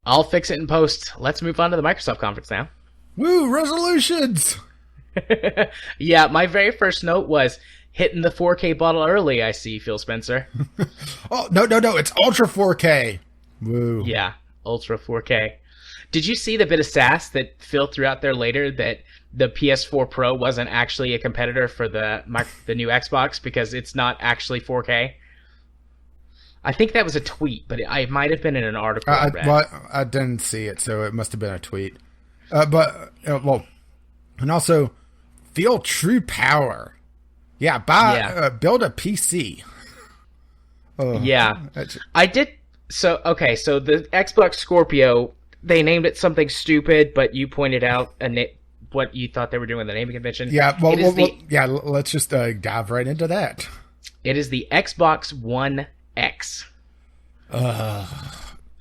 I'll fix it in post. Let's move on to the Microsoft conference now. Woo, resolutions! Yeah, my very first note was hitting the 4K bottle early, I see, Phil Spencer. Oh, no, it's Ultra 4K. Woo. Yeah, Ultra 4K. Did you see the bit of sass that Phil threw out there later that the PS4 Pro wasn't actually a competitor for the new Xbox because it's not actually 4K? I think that was a tweet, but it might have been in an article. I didn't see it, so it must have been a tweet. And also, feel true power. Yeah, build a PC. Yeah, I did. So the Xbox Scorpio, they named it something stupid, but you pointed out what you thought they were doing with the naming convention. Yeah, let's just dive right into that. It is the Xbox One X.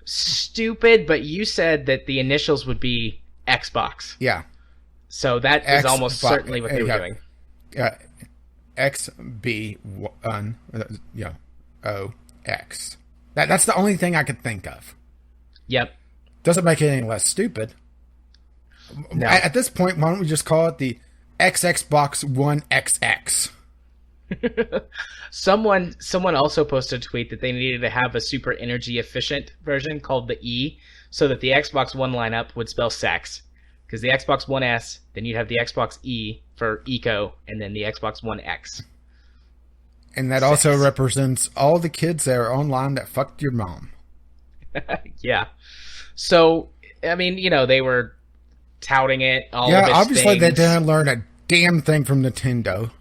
Stupid, but you said that the initials would be Xbox. Yeah. So that is almost certainly what they were doing. XB1, OX. That's the only thing I could think of. Yep. Doesn't make it any less stupid. No. At this point, why don't we just call it the Xbox One XX? Someone also posted a tweet that they needed to have a super energy efficient version called the E, so that the Xbox One lineup would spell sex. Because the Xbox One S, then you'd have the Xbox E for eco, and then the Xbox One X. And that also represents all the kids that are online that fucked your mom. Yeah. So, I mean, they were touting it. Obviously they didn't learn a damn thing from Nintendo.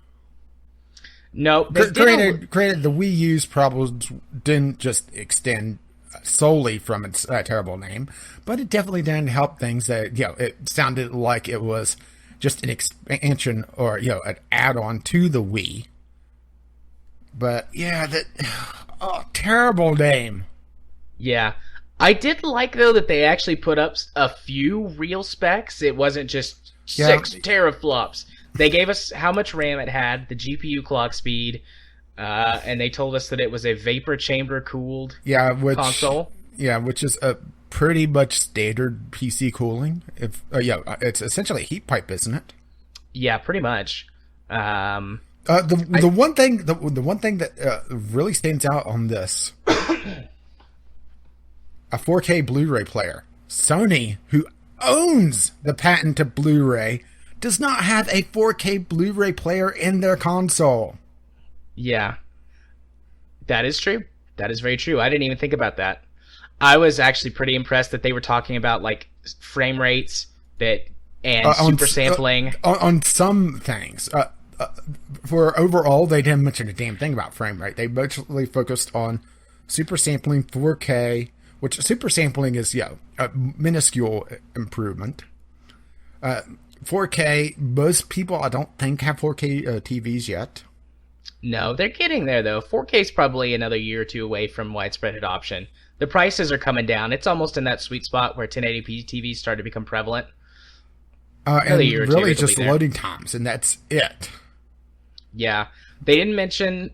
No, granted, the Wii U's problems didn't just extend solely from its terrible name, but it definitely didn't help things that, it sounded like it was just an expansion or, an add-on to the Wii. But, terrible name. Yeah. I did like, though, that they actually put up a few real specs. It wasn't just 6 teraflops. They gave us how much RAM it had, the GPU clock speed, and they told us that it was a vapor chamber cooled console. Yeah, which is a pretty much standard PC cooling. It's essentially a heat pipe, isn't it? Yeah, pretty much. The one thing that really stands out on this, a 4K Blu-ray player. Sony, who owns the patent to Blu-ray, does not have a 4K Blu-ray player in their console. Yeah. That is true. That is very true. I didn't even think about that. I was actually pretty impressed that they were talking about frame rates and super sampling. On some things. For overall, they didn't mention a damn thing about frame rate. They mostly focused on super sampling 4K, which super sampling is, a minuscule improvement. 4K, most people I don't think have 4K TVs yet. No, they're getting there though. 4K is probably another year or two away from widespread adoption. The prices are coming down. It's almost in that sweet spot where 1080p TVs start to become prevalent. And really just loading times, and that's it. Yeah. They didn't mention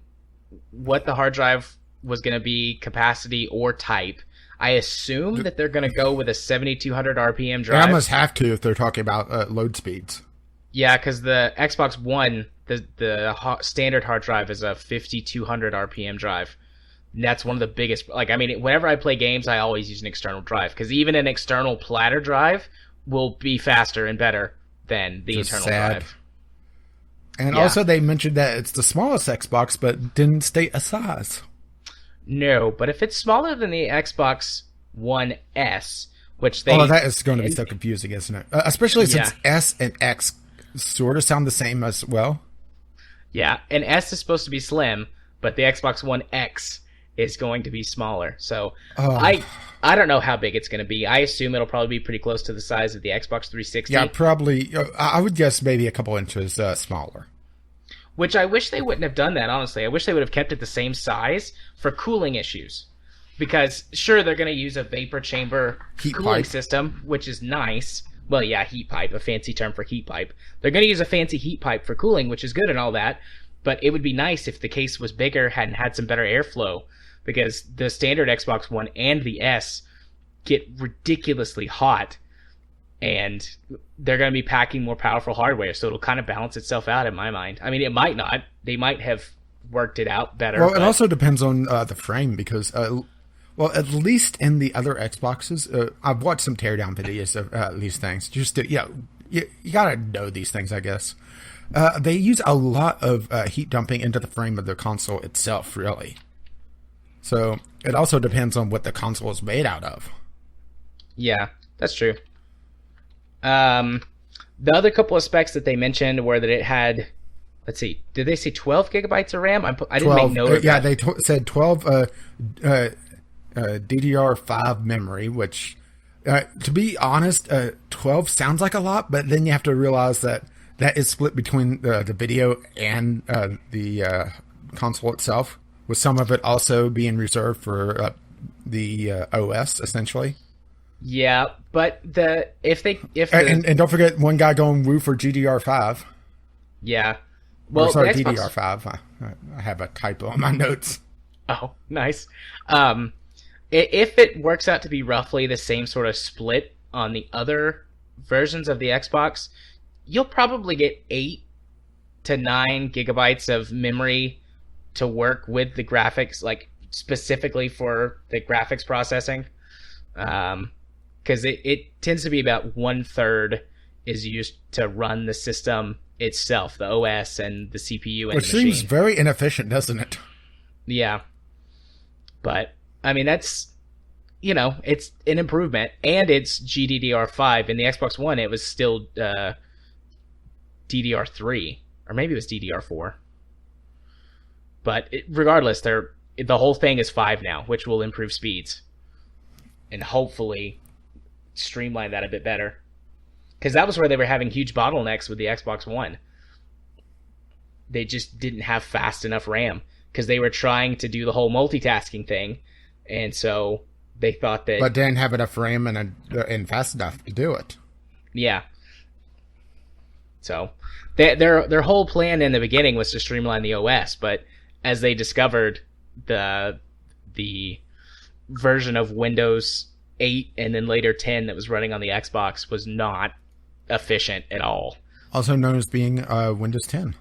what the hard drive was going to be, capacity or type. I assume that they're going to go with a 7,200 RPM drive. They almost have to if they're talking about load speeds. Yeah, because the Xbox One, the standard hard drive is a 5,200 RPM drive. And that's one of the biggest. Whenever I play games, I always use an external drive because even an external platter drive will be faster and better than the internal drive. And also, they mentioned that it's the smallest Xbox, but didn't state a size. No, but if it's smaller than the Xbox One S, which they... that is going to be so confusing, isn't it? Especially since S and X sort of sound the same as well. Yeah, and S is supposed to be slim, but the Xbox One X is going to be smaller. So I don't know how big it's going to be. I assume it'll probably be pretty close to the size of the Xbox 360. Yeah, probably. I would guess maybe a couple inches smaller. Which I wish they wouldn't have done that, honestly. I wish they would have kept it the same size for cooling issues. Because, sure, they're going to use a vapor chamber cooling system, which is nice, Well, yeah, heat pipe, a fancy term for heat pipe. They're going to use a fancy heat pipe for cooling, which is good and all that, but it would be nice if the case was bigger and had some better airflow, because the standard Xbox One and the S get ridiculously hot, and they're going to be packing more powerful hardware, so it'll kind of balance itself out in my mind. I mean, it might not. They might have worked it out better. Well, it also depends on the frame, because well, at least in the other Xboxes, I've watched some teardown videos of these things. Just to, you gotta know these things, I guess. They use a lot of heat dumping into the frame of the console itself, really. So it also depends on what the console is made out of. Yeah, that's true. The other couple of specs that they mentioned were that it had, let's see, did they say 12 gigabytes of RAM? I didn't make note of that. They said 12 DDR5 memory, which, to be honest, 12 sounds like a lot, but then you have to realize that is split between the video and the console itself, with some of it also being reserved for the OS, essentially. Yeah, but and don't forget one guy going woo for GDR5. Yeah. Well, sorry, DDR5. I have a typo on my notes. Oh, nice. If it works out to be roughly the same sort of split on the other versions of the Xbox, you'll probably get 8 to 9 gigabytes of memory to work with the graphics, like specifically for the graphics processing. Because it tends to be about 1/3 is used to run the system itself, the OS and the CPU and Which the machine. seems very inefficient, doesn't it? Yeah. But, I mean, that's, it's an improvement. And it's GDDR5. In the Xbox One, it was still DDR3. Or maybe it was DDR4. But regardless, the whole thing is 5 now, which will improve speeds. And hopefully streamline that a bit better. Because that was where they were having huge bottlenecks with the Xbox One. They just didn't have fast enough RAM. Because they were trying to do the whole multitasking thing. And so they thought that... But didn't have enough RAM and fast enough to do it. Yeah. So their whole plan in the beginning was to streamline the OS. But as they discovered, the version of Windows 8 and then later 10 that was running on the Xbox was not efficient at all. Also known as being Windows 10.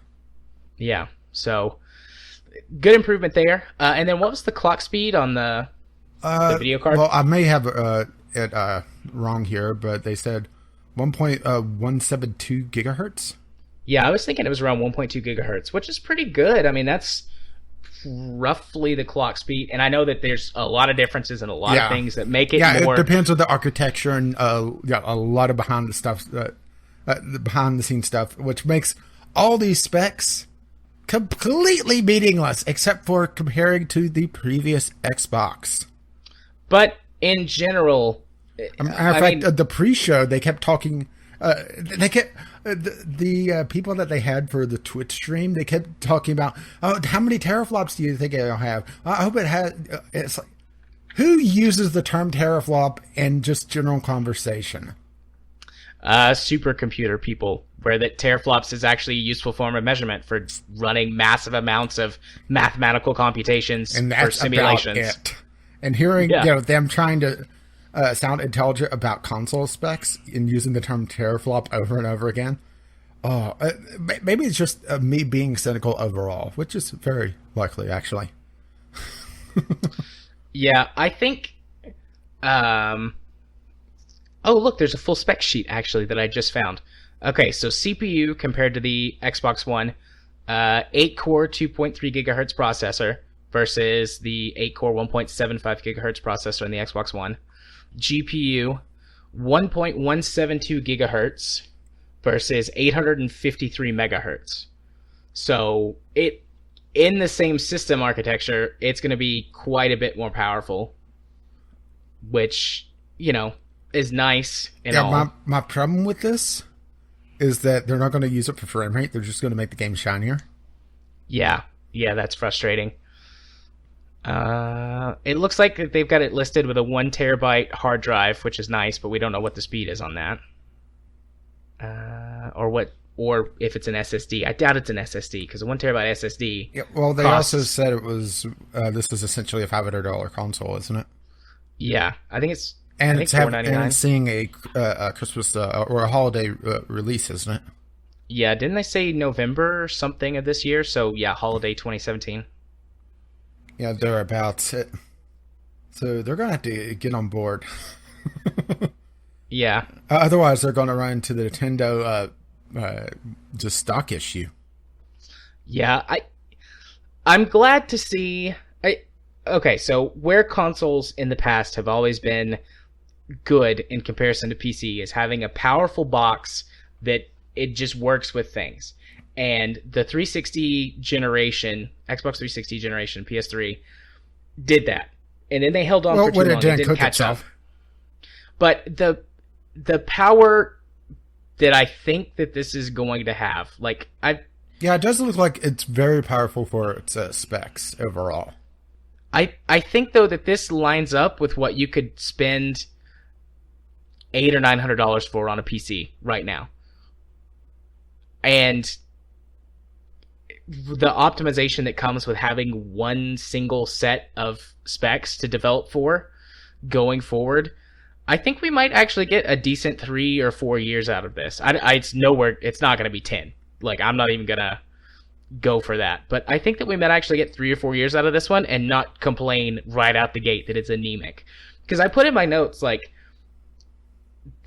Yeah, so good improvement there. And then what was the clock speed on the video card? Well, I may have it wrong here, but they said 1.172 gigahertz. Yeah, I was thinking it was around 1.2 gigahertz, which is pretty good. I mean, that's roughly the clock speed, and I know that there's a lot of differences and a lot of things that make it more... it depends on the architecture and a lot of behind the scenes stuff, which makes all these specs completely meaningless except for comparing to the previous Xbox. But in general, the pre-show they kept talking. The people that they had for the Twitch stream, they kept talking about, how many teraflops do you think it'll have? I hope it has. It's like, who uses the term teraflop in just general conversation? Supercomputer people, where that teraflops is actually a useful form of measurement for running massive amounts of mathematical computations and that's for simulations. About it. And hearing them trying to sound intelligent about console specs and using the term teraflop over and over again. Maybe it's just me being cynical overall, which is very likely, actually. Yeah, I think... oh, look, there's a full spec sheet, actually, that I just found. Okay, so CPU compared to the Xbox One, 8-core 2.3 gigahertz processor versus the 8-core 1.75 gigahertz processor in the Xbox One. GPU 1.172 gigahertz versus 853 megahertz. So in the same system architecture, it's going to be quite a bit more powerful, which, is nice and all. My problem with this is that they're not going to use it for frame rate. They're just going to make the game shinier. Yeah, that's frustrating. It looks like they've got it listed with a 1 terabyte hard drive, which is nice, but we don't know what the speed is on that. or if it's an SSD. I doubt it's an SSD because a 1 terabyte SSD. Yeah, well, they costs, also said it was this is essentially a $500 console, isn't it? Yeah, I think it's and it's $499. seeing a Christmas or a holiday release, isn't it? Yeah, didn't they say November or something of this year? So yeah, holiday 2017. Yeah, they're about it. So they're gonna have to get on board. Yeah. Otherwise, they're gonna run into the Nintendo just stock issue. Yeah, I'm glad to see. Okay, so where consoles in the past have always been good in comparison to PC is having a powerful box that it just works with things. And the 360 generation, Xbox 360 generation, PS3 did that. And then they held on for too long. It didn't catch up. But the power that I think that this is going to have, it does look like it's very powerful for its specs overall. I think though that this lines up with what you could spend $800 or $900 for on a PC right now. And the optimization that comes with having one single set of specs to develop for going forward, I think we might actually get a decent 3 or 4 years out of this. It's not going to be 10. I'm not even going to go for that. But I think that we might actually get 3 or 4 years out of this one and not complain right out the gate that it's anemic. Because I put in my notes,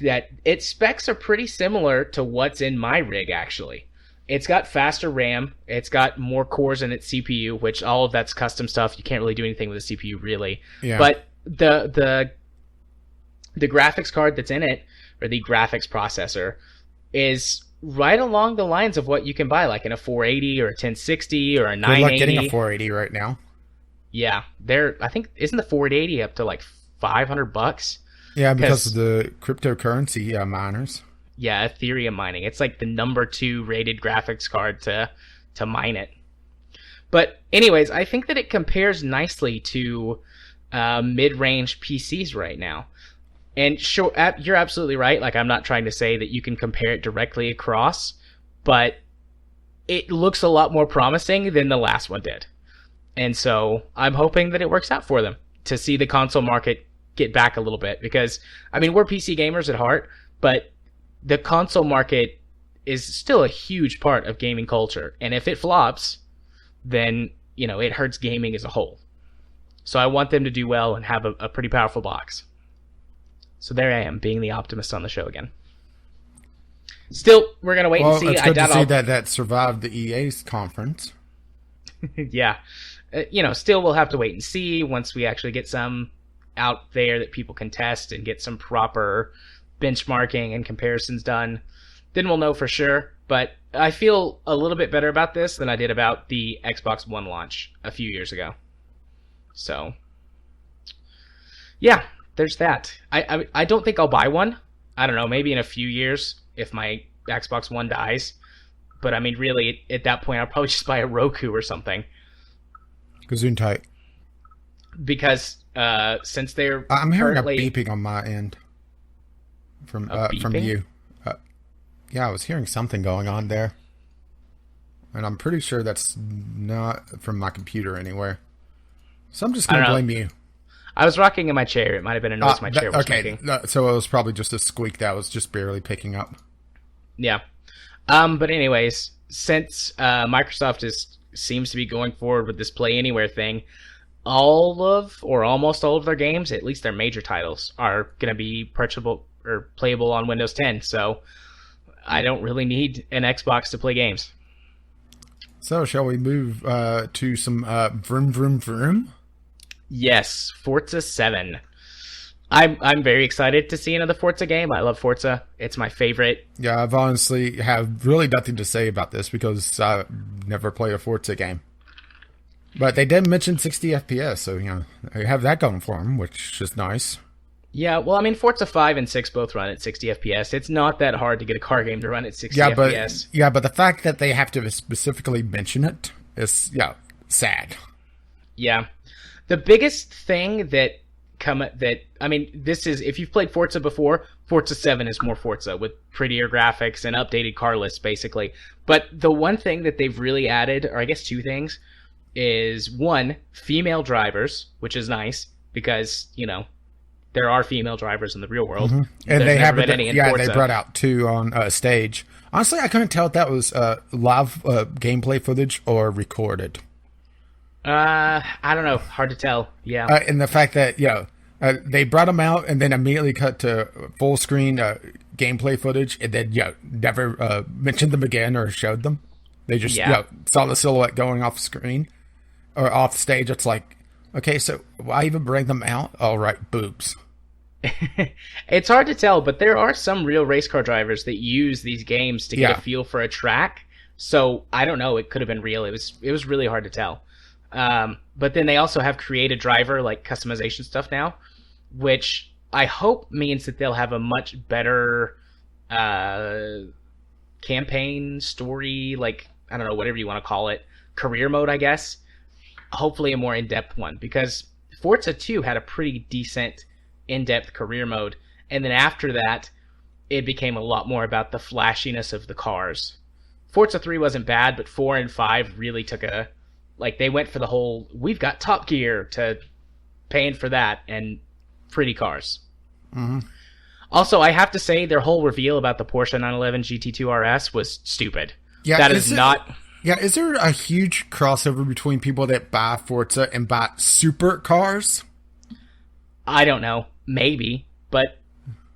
that its specs are pretty similar to what's in my rig, actually. It's got faster RAM. It's got more cores in its CPU, which all of that's custom stuff. You can't really do anything with a CPU, really. Yeah. But the graphics card that's in it, or the graphics processor, is right along the lines of what you can buy, in a 480 or a 1060 or a 980. We're getting a 480 right now. Yeah, I think isn't the 480 up to $500? Yeah, because of the cryptocurrency miners. Yeah, Ethereum mining. It's the number 2 rated graphics card to mine it. But anyways, I think that it compares nicely to mid-range PCs right now. And sure, you're absolutely right. I'm not trying to say that you can compare it directly across, but it looks a lot more promising than the last one did. And so I'm hoping that it works out for them to see the console market get back a little bit, because we're PC gamers at heart, but the console market is still a huge part of gaming culture, and if it flops, then it hurts gaming as a whole. So I want them to do well and have a pretty powerful box. So there I am, being the optimist on the show again. Still, we're gonna wait and see. It's good to see that survived the EA's conference. Yeah, still we'll have to wait and see once we actually get some out there that people can test and get some proper benchmarking and comparisons done. Then we'll know for sure. But I feel a little bit better about this than I did about the Xbox One launch a few years ago. So, yeah, there's that. I don't think I'll buy one. I don't know, maybe in a few years if my Xbox One dies. But really, at that point, I'll probably just buy a Roku or something. Gesundheit. Because since they're I'm hearing a beeping on my end from you. Yeah, I was hearing something going on there. And I'm pretty sure that's not from my computer anywhere. So I'm just going to blame you. I was rocking in my chair. It might have been a noise my chair was making. So it was probably just a squeak that was just barely picking up. Yeah. But anyways, since Microsoft seems to be going forward with this Play Anywhere thing, all of, or almost all of their games, at least their major titles, are going to be purchasable or playable on Windows 10. So I don't really need an Xbox to play games. So shall we move to some vroom vroom vroom? Yes, Forza 7. I'm very excited to see another Forza game. I love Forza. It's my favorite. Yeah, I've honestly have really nothing to say about this because I never played a Forza game. But they did mention 60 FPS, so they have that going for them, which is nice. Yeah, well, Forza 5 and 6 both run at 60 FPS. It's not that hard to get a car game to run at 60 FPS. But the fact that they have to specifically mention it is, sad. Yeah. The biggest thing this is, if you've played Forza before, Forza 7 is more Forza with prettier graphics and updated car lists, basically. But the one thing that they've really added, or I guess two things, is one, female drivers, which is nice because, there are female drivers in the real world. Mm-hmm. And they have been any in Forza. They brought out 2 on stage. Honestly, I couldn't tell if that was live gameplay footage or recorded. I don't know. Hard to tell. Yeah. And the fact that, they brought them out and then immediately cut to full screen gameplay footage and then, never mentioned them again or showed them. They just saw the silhouette going off screen or off stage. It's like, okay, so why even bring them out? All right, boobs. It's hard to tell, but there are some real race car drivers that use these games to get a feel for a track. So I don't know. It could have been real. It was really hard to tell. But then they also have create a driver, like customization stuff now, which I hope means that they'll have a much better campaign story, like, I don't know, whatever you want to call it, career mode, I guess. Hopefully a more in-depth one, because Forza 2 had a pretty decent in-depth career mode, and then after that, it became a lot more about the flashiness of the cars. Forza 3 wasn't bad, but 4 and 5 really took they went for the whole, we've got Top Gear, to paying for that, and pretty cars. Mm-hmm. Also, I have to say, their whole reveal about the Porsche 911 GT2 RS was stupid. Yeah, that is not... Yeah, is there a huge crossover between people that buy Forza and buy supercars? I don't know. Maybe. But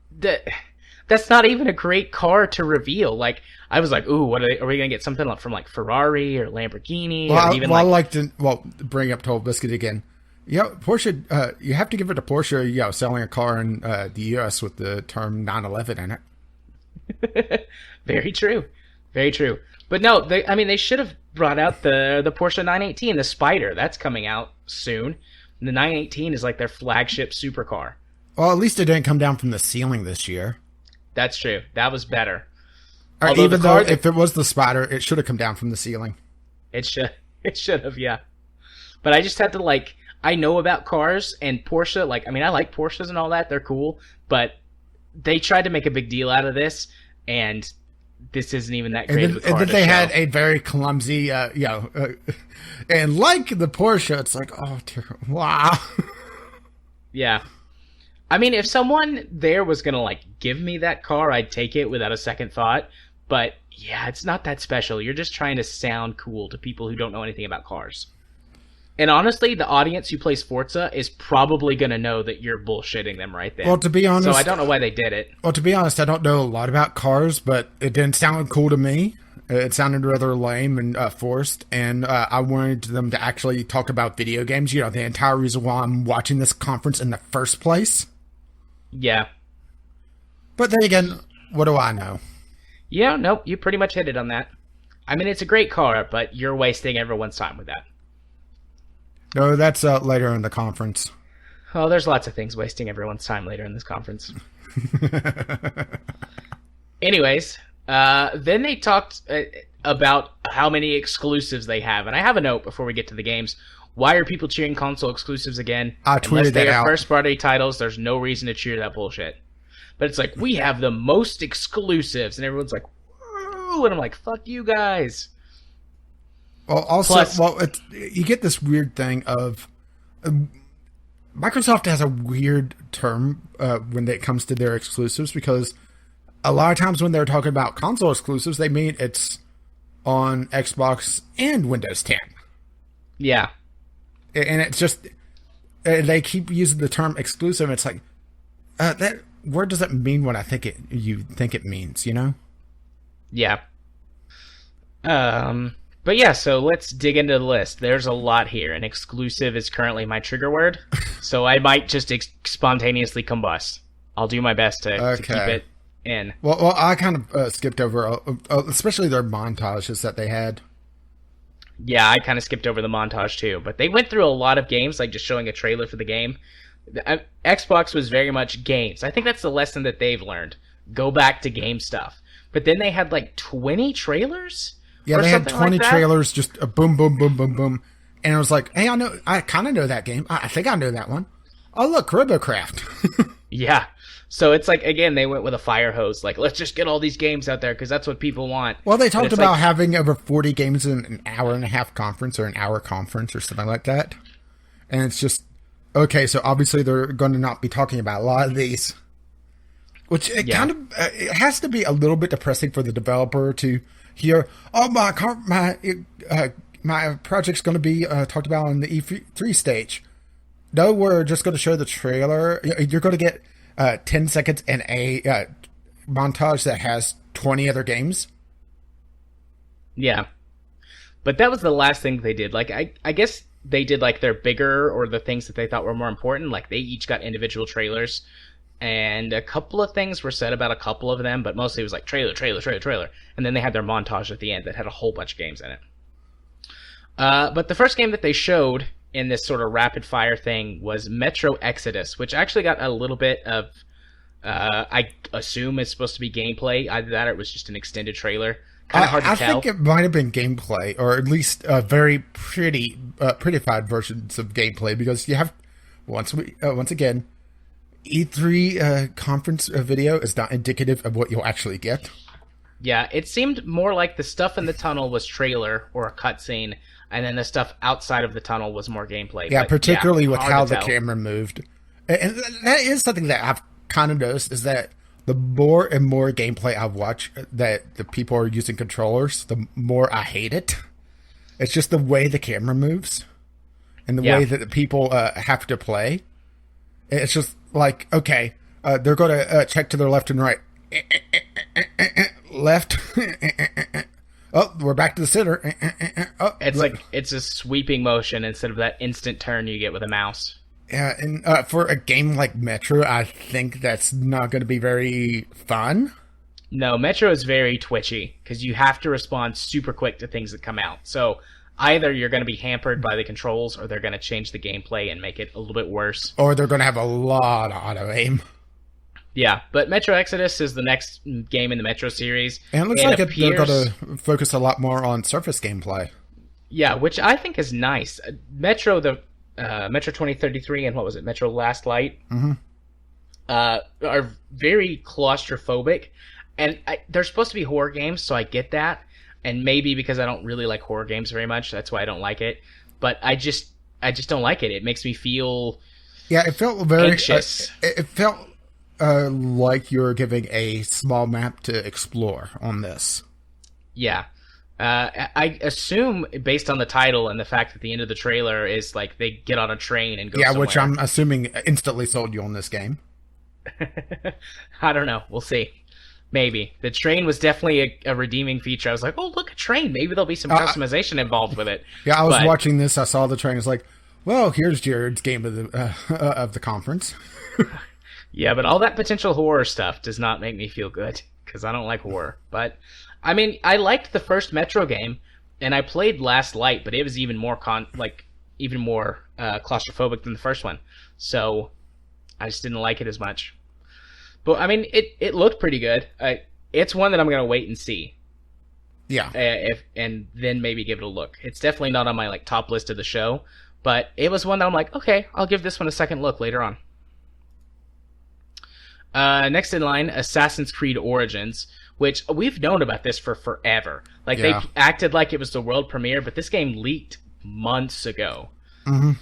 that's not even a great car to reveal. Like, I was like, ooh, are we going to get something from like Ferrari or Lamborghini? I'd like to bring up Total Biscuit again. Yeah, Porsche, you have to give it to Porsche, selling a car in the U.S. with the term 911 in it. Very true. Very true. But no, they should have brought out the Porsche 918, the Spider. That's coming out soon. And the 918 is like their flagship supercar. Well, at least it didn't come down from the ceiling this year. That's true. That was better. Even though if it was the Spider, it should have come down from the ceiling. It should have, yeah. But I just had to I know about cars and Porsche. I like Porsches and all that. They're cool. But they tried to make a big deal out of this, and this isn't even that great of a car. And then they had a very clumsy, and like the Porsche, it's like, oh dear, wow. Yeah. If someone there was going to, give me that car, I'd take it without a second thought. But, yeah, it's not that special. You're just trying to sound cool to people who don't know anything about cars. And honestly, the audience who plays Forza is probably going to know that you're bullshitting them right there. Well, to be honest... So I don't know why they did it. Well, to be honest, I don't know a lot about cars, but it didn't sound cool to me. It sounded rather lame and forced, and I wanted them to actually talk about video games. The entire reason why I'm watching this conference in the first place. Yeah. But then again, what do I know? Yeah, nope, you pretty much hit it on that. It's a great car, but you're wasting everyone's time with that. No, that's later in the conference. Oh, there's lots of things wasting everyone's time later in this conference. Anyways, then they talked about how many exclusives they have. And I have a note before we get to the games. Why are people cheering console exclusives again? I tweeted that out. Unless they are first-party titles, there's no reason to cheer that bullshit. But it's like, we have the most exclusives. And everyone's like, whoa! And I'm like, fuck you guys. Well, also, you get this weird thing of Microsoft has a weird term when it comes to their exclusives, because a lot of times when they're talking about console exclusives, they mean it's on Xbox and Windows 10. Yeah. And it's just, they keep using the term exclusive. And it's like, that word doesn't mean what you think it means, Yeah. But yeah, so let's dig into the list. There's a lot here, and exclusive is currently my trigger word, so I might just spontaneously combust. I'll do my best to keep it in. Well, I kind of skipped over, especially their montages that they had. Yeah, I kind of skipped over the montage too, but they went through a lot of games, like just showing a trailer for the game. Xbox was very much games. I think that's the lesson that they've learned. Go back to game stuff. But then they had 20 trailers? Yeah, they had 20 trailers, just a boom, boom, boom, boom, boom. And I was like, hey, I kind of know that game. I think I know that one. Oh, look, RoboCraft. Yeah. So it's like, again, they went with a fire hose. Like, let's just get all these games out there because that's what people want. Well, they And talked it's about like, having over 40 games in an hour and a half conference or an hour conference or something like that. And it's just, okay, so obviously they're going to not be talking about a lot of these. Which it Yeah. kind of it has to be a little bit depressing for the developer to hear, oh, my project's going to be talked about on the E3 stage. No, we're just going to show the trailer. You're going to get 10 seconds and a montage that has 20 other games. Yeah. But that was the last thing they did. Like, I guess they did, like, their bigger or the things that they thought were more important. Like, they each got individual trailers. And a couple of things were said about a couple of them, but mostly it was like trailer, trailer, trailer, trailer. And then they had their montage at the end that had a whole bunch of games in it. But the first game that they showed in this sort of rapid fire thing was Metro Exodus, which actually got a little bit of, I assume it's supposed to be gameplay. Either that or it was just an extended trailer. Kind of hard to I tell. think it might have been gameplay, or at least very prettified versions of gameplay, because you have once again, E3 conference video is not indicative of what you'll actually get. Yeah, it seemed more like the stuff in the tunnel was trailer or a cutscene, and then the stuff outside of the tunnel was more gameplay. Yeah, But, particularly with hard how to the tell. camera moved. And that is something that I've kind of noticed, is that the more and more gameplay I watch that the people are using controllers, the more I hate it. It's just the way the camera moves and the way that the people have to play. It's just like, okay, they're going to check to their left and right. Left. Oh, we're back to the center. Oh, It's like it's a sweeping motion instead of that instant turn you get with a mouse. yeah, and for a game like Metro, I think that's not going to be very fun. No, Metro is very twitchy because you have to respond super quick to things that come out. So either you're going to be hampered by the controls or they're going to change the gameplay and make it a little bit worse. Or they're going to have a lot of auto aim. Yeah, but Metro Exodus is the next game in the Metro series. And it looks like they're going to focus a lot more on surface gameplay. Yeah, which I think is nice. Metro 2033 and what was it, Metro Last Light, are very claustrophobic. And they're supposed to be horror games, so I get that. And maybe because I don't really like horror games very much, that's why I don't like it. But I just don't like it. It makes me feel it felt very anxious. It felt like you're giving a small map to explore on this. Yeah. I assume, based on the title and the fact that the end of the trailer is like they get on a train and go somewhere. Which I'm assuming instantly sold you on this game. I don't know. We'll see. Maybe. The train was definitely a redeeming feature. I was like, oh, look, a train. Maybe there'll be some customization involved with it. Yeah, I was watching this. I saw the train. It's like, well, here's Jared's game of the conference. Yeah, but all that potential horror stuff does not make me feel good because I don't like horror. But, I mean, I liked the first Metro game, and I played Last Light, but it was even more claustrophobic than the first one. So, I just didn't like it as much. But, I mean, it looked pretty good. It's one that I'm going to wait and see. Yeah. And then maybe give it a look. It's definitely not on my top list of the show, but it was one that I'm like, okay, I'll give this one a second look later on. Next in line, Assassin's Creed Origins, which we've known about this for forever. Like, they acted like it was the world premiere, but this game leaked months ago. Mm-hmm.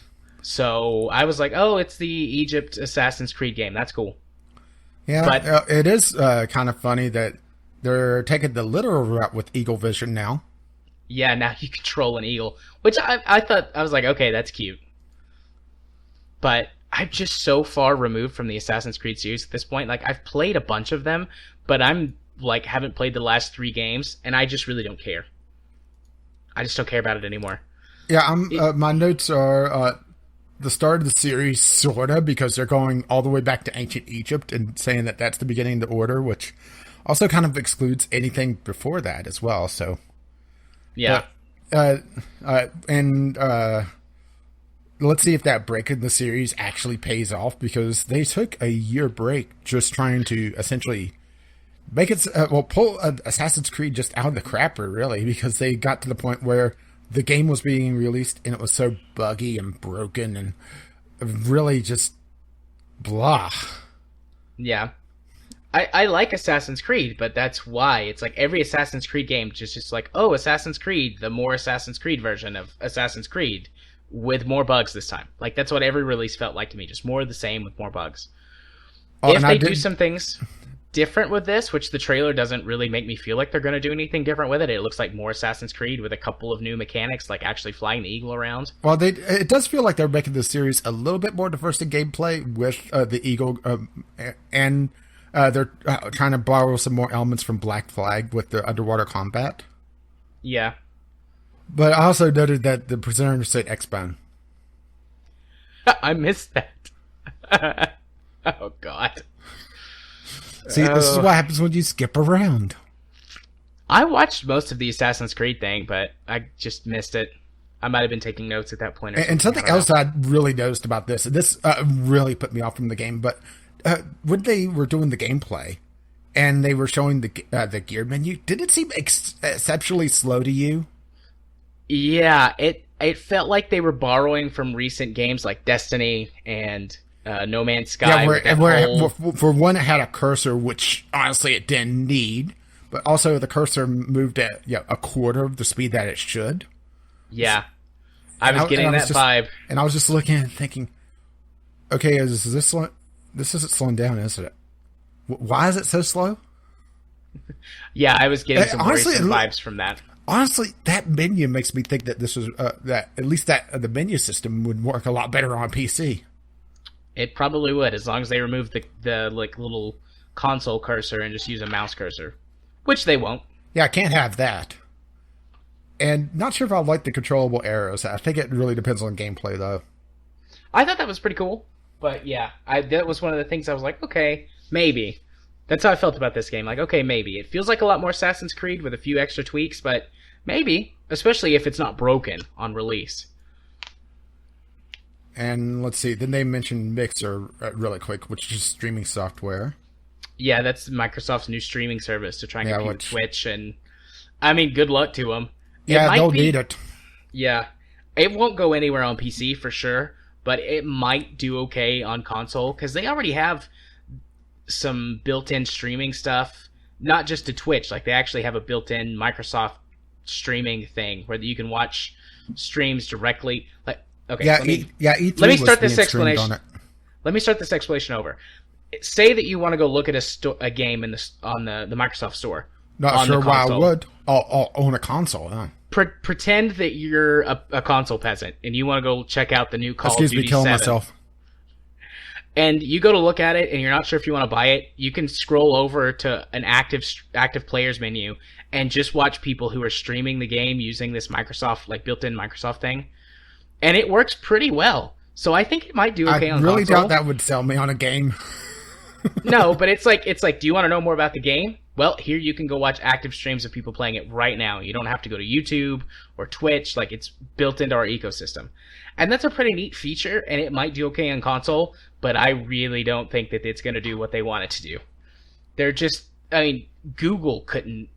So I was like, oh, it's the Egypt Assassin's Creed game. That's cool. Yeah, but it is kind of funny that they're taking the literal route with Eagle Vision now. Yeah, now you control an eagle, which I thought, I was like, okay, that's cute. But I'm just so far removed from the Assassin's Creed series at this point. Like, I've played a bunch of them, but I'm like haven't played the last 3 games, and I just really don't care. I just don't care about it anymore. Yeah, my notes are the start of the series, sorta, because they're going all the way back to ancient Egypt and saying that that's the beginning of the order, which also kind of excludes anything before that as well. So, yeah, let's see if that break in the series actually pays off, because they took a year break just trying to essentially make it pull Assassin's Creed just out of the crapper, really, because they got to the point where the game was being released and it was so buggy and broken and really just blah. Yeah. I like Assassin's Creed, but that's why it's like every Assassin's Creed game just like, oh, Assassin's Creed, the more Assassin's Creed version of Assassin's Creed with more bugs this time. Like that's what every release felt like to me, just more of the same with more bugs. Oh, If and they do some things different with this, which the trailer doesn't really make me feel like they're going to do anything different with it. It looks like more Assassin's Creed with a couple of new mechanics, like actually flying the eagle around. Well, it does feel like they're making the series a little bit more diverse in gameplay with the eagle, and they're trying to borrow some more elements from Black Flag with the underwater combat. Yeah. But I also noted that the presenter said X-Bone. I missed that. Oh, God. See, this is what happens when you skip around. I watched most of the Assassin's Creed thing, but I just missed it. I might have been taking notes at that point. And something else I really noticed about this, and this really put me off from the game, but when they were doing the gameplay and they were showing the gear menu, did it seem exceptionally slow to you? Yeah, it felt like they were borrowing from recent games like Destiny and No Man's Sky. Yeah, where for one, it had a cursor, which honestly it didn't need, but also the cursor moved at a quarter of the speed that it should. Yeah, I was getting that vibe. And I was just looking and thinking, okay, this isn't slowing down, is it? Why is it so slow? Yeah, I was getting some honestly, worrisome vibes from that. Honestly, that menu makes me think that this was that at least that the menu system would work a lot better on PC. It probably would, as long as they remove the like little console cursor and just use a mouse cursor, which they won't. Yeah, I can't have that. And not sure if I like the controllable arrows. I think it really depends on gameplay, though. I thought that was pretty cool, but yeah, that was one of the things I was like, okay, maybe. That's how I felt about this game. Like, okay, maybe. It feels like a lot more Assassin's Creed with a few extra tweaks, but maybe, especially if it's not broken on release. And let's see, then they mentioned Mixer really quick, which is streaming software. Yeah, that's Microsoft's new streaming service to try and compete with Twitch, and I mean, good luck to them. Yeah, they'll need it. Yeah. It won't go anywhere on PC for sure, but it might do okay on console, because they already have some built-in streaming stuff, not just to Twitch. Like, they actually have a built-in Microsoft streaming thing where you can watch streams directly. Like, okay, E3 let me start this explanation. Let me start this explanation over. Say that you want to go look at a game on the Microsoft Store. Not sure why I would. I'll own a console, huh? Pretend that you're a console peasant and you want to go check out the new Call of Duty 7. Excuse me, killing myself. And you go to look at it and you're not sure if you want to buy it. You can scroll over to an active players menu and just watch people who are streaming the game using this Microsoft, like built-in Microsoft thing. And it works pretty well. So I think it might do okay on console. I really doubt that would sell me on a game. No, but it's like, do you want to know more about the game? Well, here you can go watch active streams of people playing it right now. You don't have to go to YouTube or Twitch. Like, it's built into our ecosystem. And that's a pretty neat feature, and it might do okay on console, but I really don't think that it's going to do what they want it to do. They're just, I mean, Google couldn't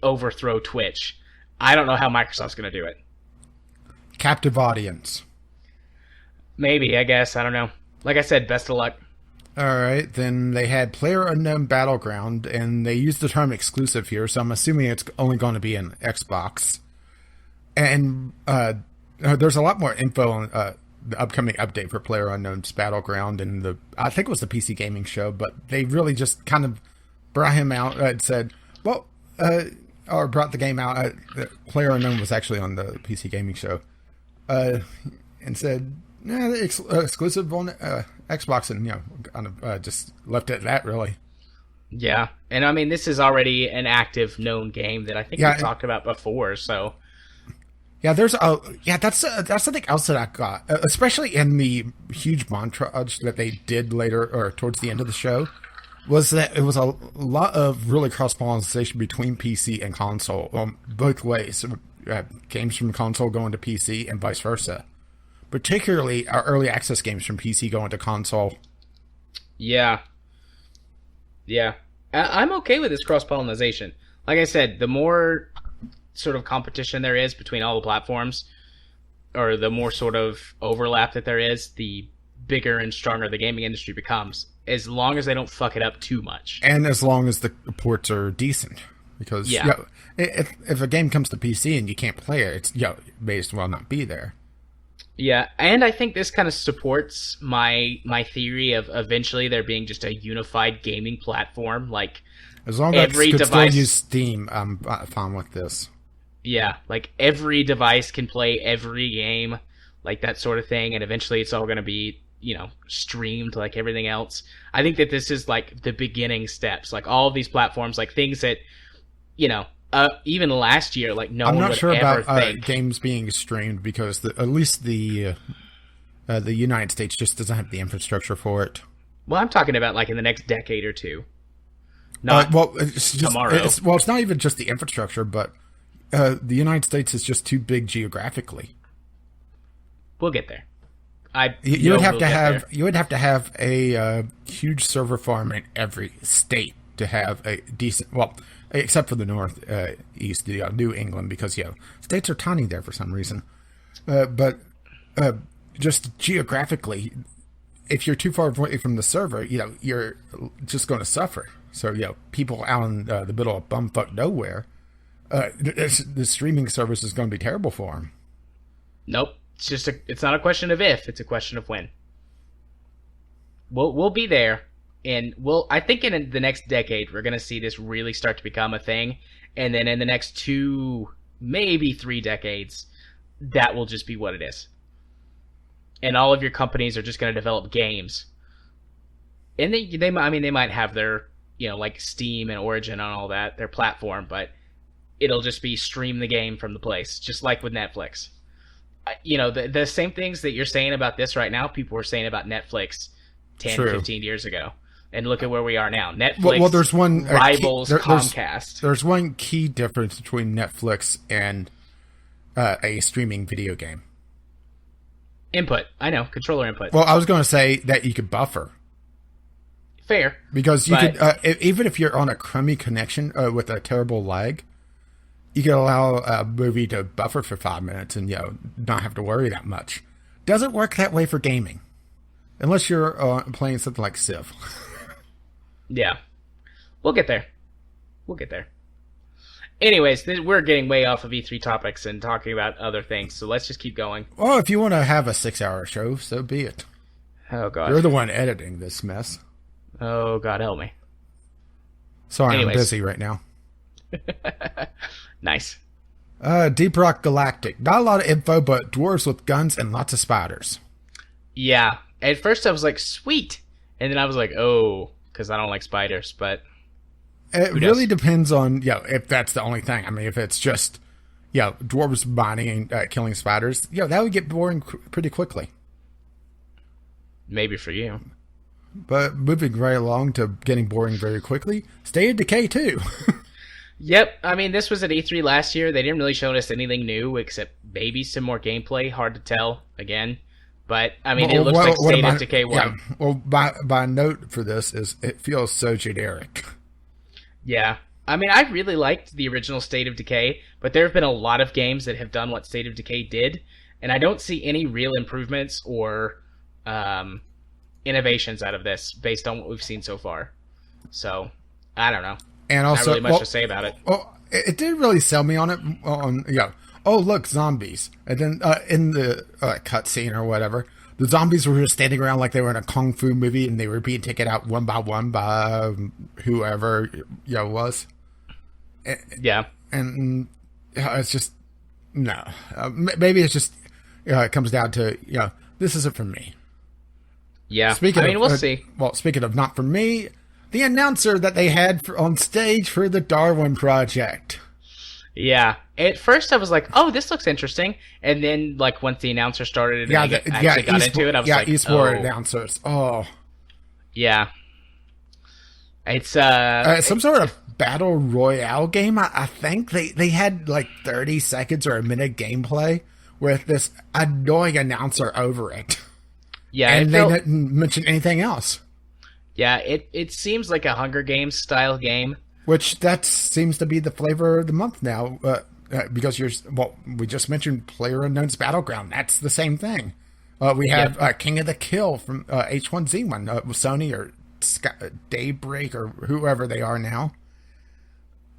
overthrow Twitch. I don't know how Microsoft's going to do it. Captive audience. Maybe, I guess. I don't know. Like I said, best of luck. All right, then they had PlayerUnknown Battleground, and they used the term exclusive here, so I'm assuming it's only going to be in Xbox. And there's a lot more info on the upcoming update for PlayerUnknown's Battleground, and I think it was the PC Gaming Show, but they really just kind of brought him out and said, well, or brought the game out. PlayerUnknown was actually on the PC Gaming Show, and said, yeah, exclusive on Xbox, and kind of just left it at that, really. Yeah, and I mean, this is already an active, known game that I think we talked about before. So, yeah, that's something else that I got, especially in the huge montage that they did later or towards the end of the show, was that it was a lot of really cross-pollination between PC and console, both ways. Games from console going to PC and vice versa. Particularly our early access games from PC going to console. Yeah. Yeah. I'm okay with this cross-pollination. Like I said, the more sort of competition there is between all the platforms, or the more sort of overlap that there is, the bigger and stronger the gaming industry becomes, as long as they don't fuck it up too much. And as long as the ports are decent. Because if a game comes to PC and you can't play it, it's may as well not be there. Yeah, and I think this kind of supports my theory of eventually there being just a unified gaming platform. Like, as long as I can still use Steam, I'm fine with this. Yeah, like every device can play every game, like that sort of thing, and eventually it's all going to be, streamed like everything else. I think that this is like the beginning steps, like all of these platforms, like things that, even last year, like no one would ever think. I'm not sure about games being streamed because at least the United States just doesn't have the infrastructure for it. Well, I'm talking about like in the next decade or two. Not tomorrow. It's not even just the infrastructure, but the United States is just too big geographically. We'll get there. You would have to have a huge server farm in every state to have a decent. Well, except for the Northeast, New England, because states are tiny there for some reason. But just geographically, if you're too far away from the server, you're just going to suffer. So people out in the middle of bumfuck nowhere, the streaming service is going to be terrible for them. Nope. It's not a question of if, it's a question of when. We'll be there, and I think in the next decade we're going to see this really start to become a thing, and then in the next 2, maybe 3 decades, that will just be what it is. And all of your companies are just going to develop games. And they might have their, like Steam and Origin and all that, their platform, but it'll just be stream the game from the place, just like with Netflix. The same things that you're saying about this right now, people were saying about Netflix 10, True. 15 years ago. And look at where we are now. Netflix there's one, rivals Comcast. There's one key difference between Netflix and a streaming video game. Input. I know. Controller input. Well, I was going to say that you could buffer. Fair. Because you could, even if you're on a crummy connection with a terrible lag, you can allow a movie to buffer for 5 minutes and, not have to worry that much. Doesn't work that way for gaming. Unless you're playing something like Civ. Yeah. We'll get there. Anyways, we're getting way off of E3 topics and talking about other things, so let's just keep going. Well, if you want to have a 6-hour show, so be it. Oh, God. You're the one editing this mess. Oh, God, help me. Sorry, I'm busy right now. Nice. Deep Rock Galactic. Not a lot of info, but dwarves with guns and lots of spiders. Yeah. At first I was like, sweet. And then I was like, oh, because I don't like spiders, but... It really depends on, if that's the only thing. I mean, if it's just, dwarves mining and killing spiders, that would get boring pretty quickly. Maybe for you. But moving right along to getting boring very quickly, State of Decay 2. Yep, I mean, this was at E3 last year. They didn't really show us anything new except maybe some more gameplay. Hard to tell, again. But, I mean, it looks like State of Decay 1. Yeah, well, my note for this is it feels so generic. Yeah. I mean, I really liked the original State of Decay, but there have been a lot of games that have done what State of Decay did, and I don't see any real improvements or innovations out of this based on what we've seen so far. So, I don't know. And also, not really much to say about it. Well, it didn't really sell me on it. Oh, look, zombies. And then in the cutscene or whatever, the zombies were just standing around like they were in a kung fu movie, and they were being taken out one by whoever was. Yeah. And it's just, no. Maybe it's just, it comes down to, this isn't for me. Yeah. We'll see. Well, speaking of not for me, the announcer that they had on stage for the Darwin Project. Yeah. At first, I was like, "Oh, this looks interesting," and then, like, once the announcer started and I actually got into it, I was like, "Esport announcers." Oh, yeah. It's some sort of battle royale game. I think they had like 30 seconds or a minute gameplay with this annoying announcer over it. Yeah, and they didn't mention anything else. Yeah, it seems like a Hunger Games style game. Which that seems to be the flavor of the month now, because we just mentioned PlayerUnknown's Battleground. That's the same thing. We have King of the Kill from H1Z1 with Sony or Daybreak or whoever they are now.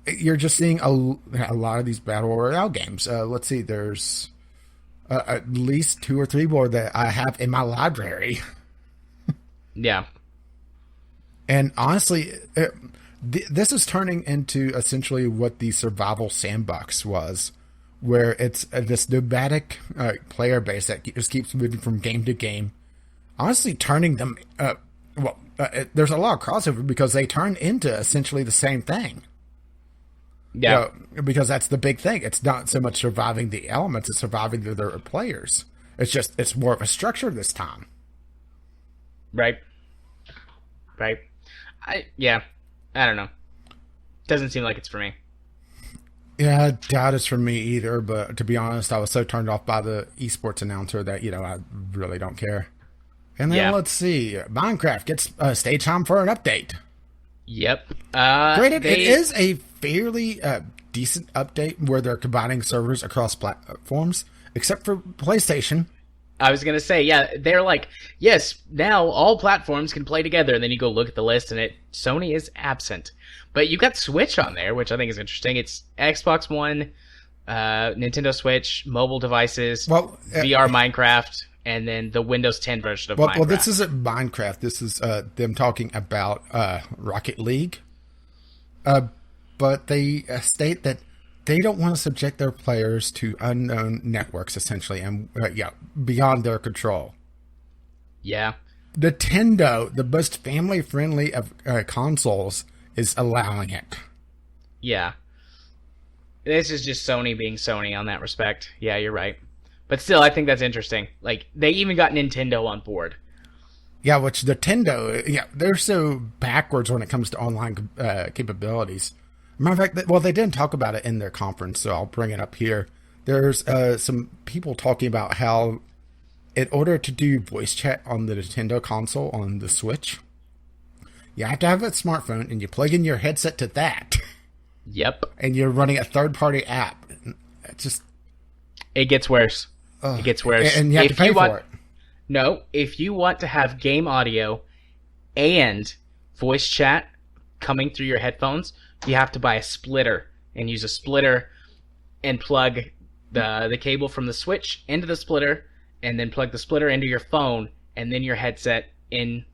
You're just seeing a lot of these battle royale games. Let's see, there's at least 2 or 3 more that I have in my library. Yeah. And honestly, this is turning into essentially what the survival sandbox was, where it's this nomadic player base that just keeps moving from game to game. Honestly, turning them... there's a lot of crossover because they turn into essentially the same thing. Yeah. Because that's the big thing. It's not so much surviving the elements, it's surviving their players. It's more of a structure this time. Right. I don't know. Doesn't seem like it's for me. Yeah, I doubt it's for me either, but to be honest, I was so turned off by the esports announcer that, I really don't care. And then let's see. Minecraft gets stage time for an update. Yep. Granted, it is a fairly decent update where they're combining servers across platforms, except for PlayStation. I was going to say, they're like, yes, now all platforms can play together. And then you go look at the list and Sony is absent. But you got Switch on there, which I think is interesting. It's Xbox One, Nintendo Switch, mobile devices, VR Minecraft, and then the Windows 10 version of Minecraft. Well, this isn't Minecraft. This is them talking about Rocket League. But they state that they don't want to subject their players to unknown networks, essentially, and beyond their control. Yeah. Nintendo, the most family-friendly of consoles, is allowing it. Yeah. This is just Sony being Sony on that respect. Yeah, you're right. But still, I think that's interesting. Like, they even got Nintendo on board. Yeah, which Nintendo, they're so backwards when it comes to online capabilities. Matter of fact, they didn't talk about it in their conference, so I'll bring it up here. There's some people talking about how in order to do voice chat on the Nintendo console on the Switch, you have to have a smartphone and you plug in your headset to that. Yep. And you're running a third-party app. It gets worse. It gets worse. And you have to pay for it. No, if you want to have game audio and voice chat coming through your headphones, you have to buy a splitter and use a splitter and plug the cable from the Switch into the splitter and then plug the splitter into your phone and then your headset in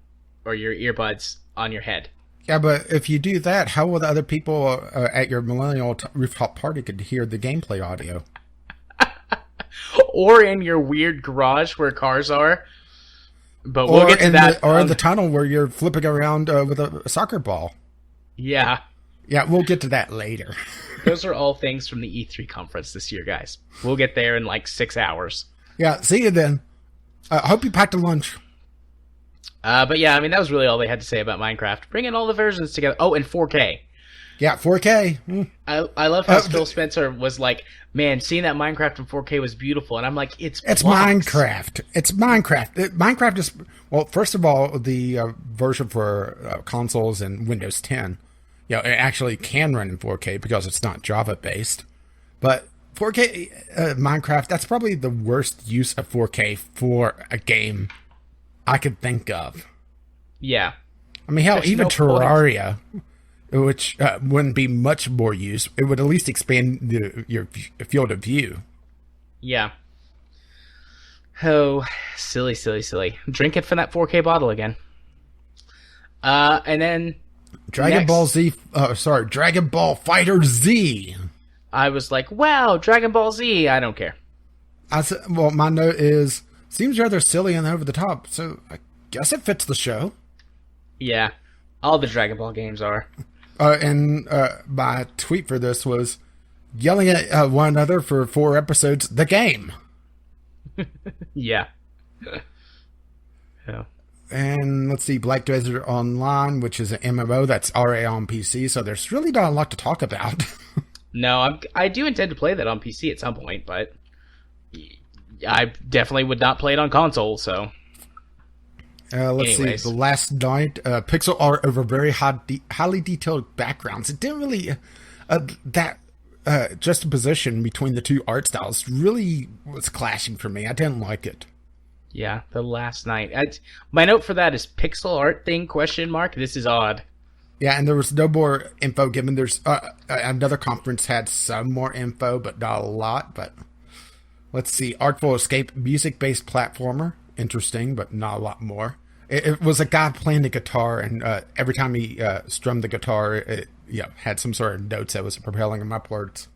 or your earbuds on your head. Yeah, but if you do that, how will the other people at your millennial rooftop party could hear the gameplay audio? Or in your weird garage where cars are. But we'll get to that. Or in the tunnel where you're flipping around with a soccer ball. Yeah. Yeah, we'll get to that later. Those are all things from the E3 conference this year, guys. We'll get there in like 6 hours. Yeah, see you then. I hope you packed a lunch. But yeah, I mean, that was really all they had to say about Minecraft. Bringing all the versions together. Oh, and 4K. Yeah, 4K. I love how Phil Spencer was like, man, seeing that Minecraft in 4K was beautiful. And I'm like, it's Minecraft. It's Minecraft. Minecraft is, well, first of all, the version for consoles and Windows 10, it actually can run in 4K because it's not Java-based. But 4K Minecraft, that's probably the worst use of 4K for a game I could think of. Yeah. I mean, hell, even Terraria, which wouldn't be much more use, it would at least expand your field of view. Yeah. Oh, silly. Drink it from that 4K bottle again. And then Dragon Ball Fighter Z. I was like, wow, Dragon Ball Z. I don't care. I said, well, my note is, seems rather silly and over the top, so I guess it fits the show. Yeah, all the Dragon Ball games are. And my tweet for this was, yelling at one another for 4 episodes, the game. Yeah. Yeah. And let's see, Black Desert Online, which is an MMO that's already on PC, so there's really not a lot to talk about. No, I do intend to play that on PC at some point, but I definitely would not play it on console, so... let's see, The Last Night, pixel art over very highly detailed backgrounds. It didn't really... that juxtaposition between the two art styles really was clashing for me. I didn't like it. Yeah, the last night. My note for that is pixel art thing, question mark. This is odd. Yeah, and there was no more info given. There's another conference had some more info, but not a lot. But let's see. Artful Escape, music-based platformer. Interesting, but not a lot more. It was a guy playing the guitar, and every time he strummed the guitar, it had some sort of notes that was propelling him upwards.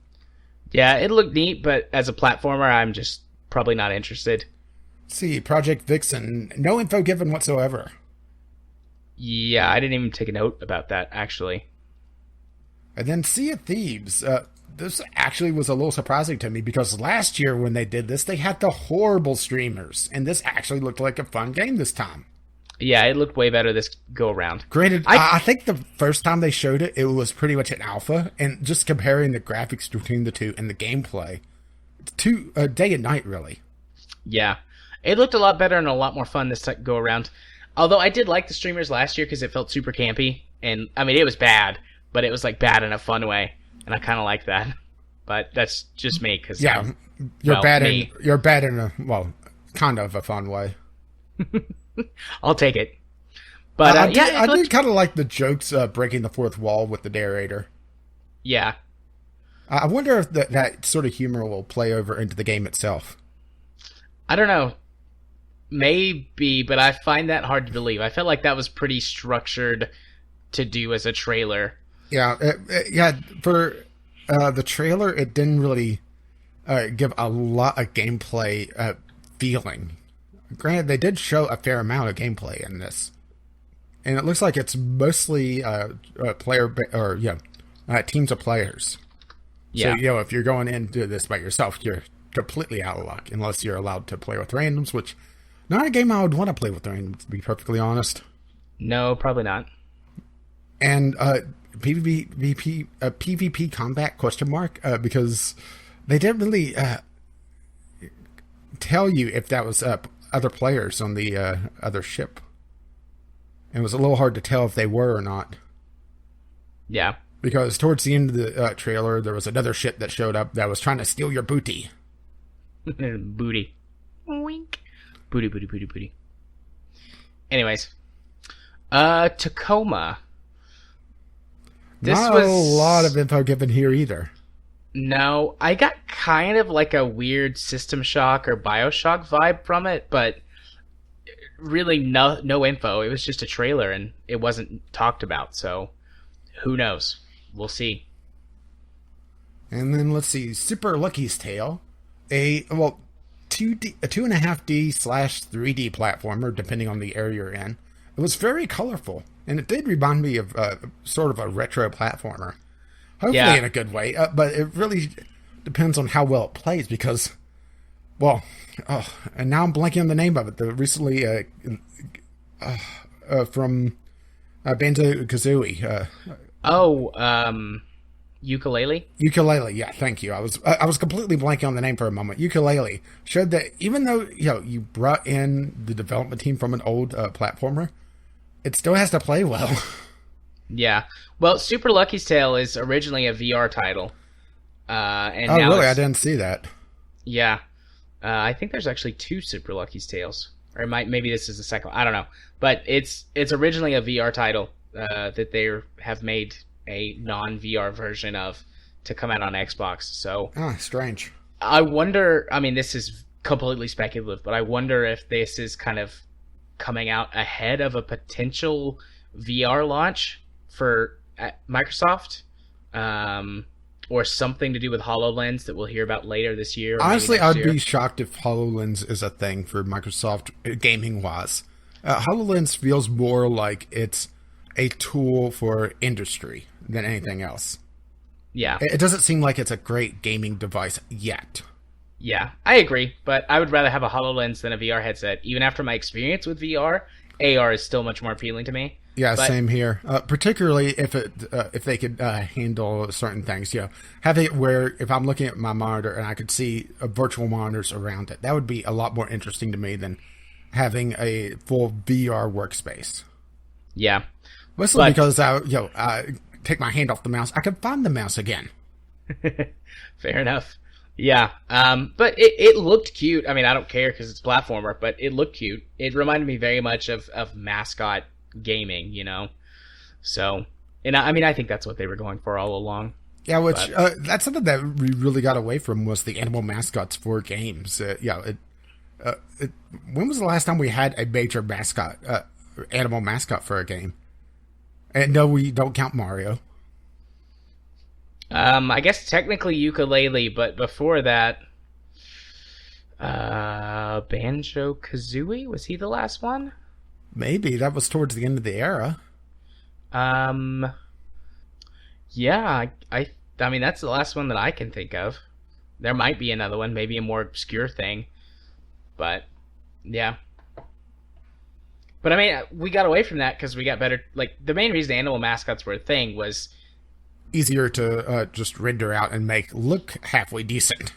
Yeah, it looked neat, but as a platformer, I'm just probably not interested. Let's see, Project Vixen, no info given whatsoever. Yeah, I didn't even take a note about that, actually. And then Sea of Thieves. This actually was a little surprising to me because last year when they did this, they had the horrible streamers, and this actually looked like a fun game this time. Yeah, it looked way better this go around. Granted, I think the first time they showed it, it was pretty much an alpha, and just comparing the graphics between the two and the gameplay, it's day and night, really. Yeah, it looked a lot better and a lot more fun this go around. Although I did like the streamers last year because it felt super campy, and I mean it was bad, but it was like bad in a fun way, and I kind of like that. But that's just me, because you're bad in a kind of a fun way. I'll take it. But I did kind of like the jokes breaking the fourth wall with the narrator. Yeah. I wonder if that sort of humor will play over into the game itself. I don't know. Maybe, but I find that hard to believe. I felt like that was pretty structured to do as a trailer. Yeah, for the trailer, it didn't really give a lot of gameplay feeling. Granted, they did show a fair amount of gameplay in this, and it looks like it's mostly teams of players. Yeah. So if you're going into this by yourself, you're completely out of luck unless you're allowed to play with randoms, which not a game I would want to play with randoms, to be perfectly honest. No, probably not. And PvP combat question mark because they didn't really tell you if that was other players on the other ship. It was a little hard to tell if they were or not. Yeah. Because towards the end of the trailer, there was another ship that showed up that was trying to steal your booty. Booty. Wink. Booty. Anyways. Tacoma. Not a lot of info given here either. No, I got kind of like a weird System Shock or Bioshock vibe from it, but really no info. It was just a trailer and it wasn't talked about, so who knows? We'll see. And then let's see, Super Lucky's Tale, a 2.5D/3D platformer, depending on the area you're in. It was very colorful, and it did remind me of sort of a retro platformer. Hopefully in a good way, but it really depends on how well it plays because, and now I'm blanking on the name of it. The recently from Banjo-Kazooie. Ukulele? Ukulele, yeah, thank you. I was completely blanking on the name for a moment. Ukulele showed that even though you brought in the development team from an old platformer, it still has to play well. Yeah. Well, Super Lucky's Tale is originally a VR title. And now really? I didn't see that. Yeah. I think there's actually two Super Lucky's Tales. Or maybe this is the second one. I don't know. But it's originally a VR title that they have made a non-VR version of to come out on Xbox. So strange. I wonder, I mean, this is completely speculative, but I wonder if this is kind of coming out ahead of a potential VR launch for Microsoft, or something to do with HoloLens that we'll hear about later this year. Honestly, I'd be shocked if HoloLens is a thing for Microsoft gaming-wise. HoloLens feels more like it's a tool for industry than anything else. Yeah. It doesn't seem like it's a great gaming device yet. Yeah, I agree, but I would rather have a HoloLens than a VR headset. Even after my experience with VR, AR is still much more appealing to me. Yeah, same here. Particularly if they could handle certain things. Have it where if I'm looking at my monitor and I could see virtual monitors around it, that would be a lot more interesting to me than having a full VR workspace. Yeah, mostly because I take my hand off the mouse, I can find the mouse again. Fair enough. Yeah, but it looked cute. I mean, I don't care because it's a platformer, but it looked cute. It reminded me very much of mascot gaming, you know. So, and I mean, I think that's what they were going for all along. Yeah, which But that's something that we really got away from was the animal mascots for games. When was the last time we had a major mascot, animal mascot for a game? And no, we don't count Mario. I guess technically ukulele, but before that, Banjo Kazooie, was he the last one? Maybe that was towards the end of the era. Um, yeah, I mean that's the last one that I can think of. There might be another one, maybe a more obscure thing, but yeah. But I mean, we got away from that because we got better. Like the main reason animal mascots were a thing was Easier to just render out and make look halfway decent.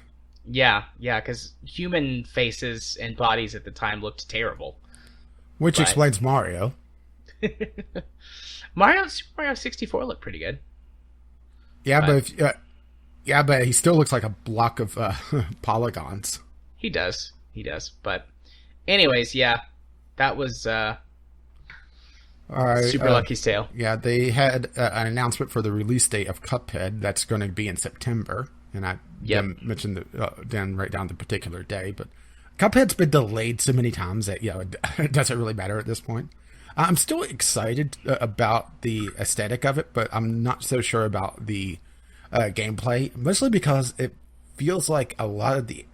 yeah, because human faces and bodies at the time looked terrible. Which But explains Mario. Super Mario 64 looked pretty good. Yeah, But but he still looks like a block of polygons. he does. But anyways, yeah, that was All right, Super Lucky's Tale. yeah, they had an announcement for the release date of Cuphead. That's going to be in September, and I didn't mention didn't write down the particular day, but Cuphead's been delayed so many times that it doesn't really matter at this point. I'm still excited about the aesthetic of it, but I'm not so sure about the gameplay, mostly because it feels like a lot of the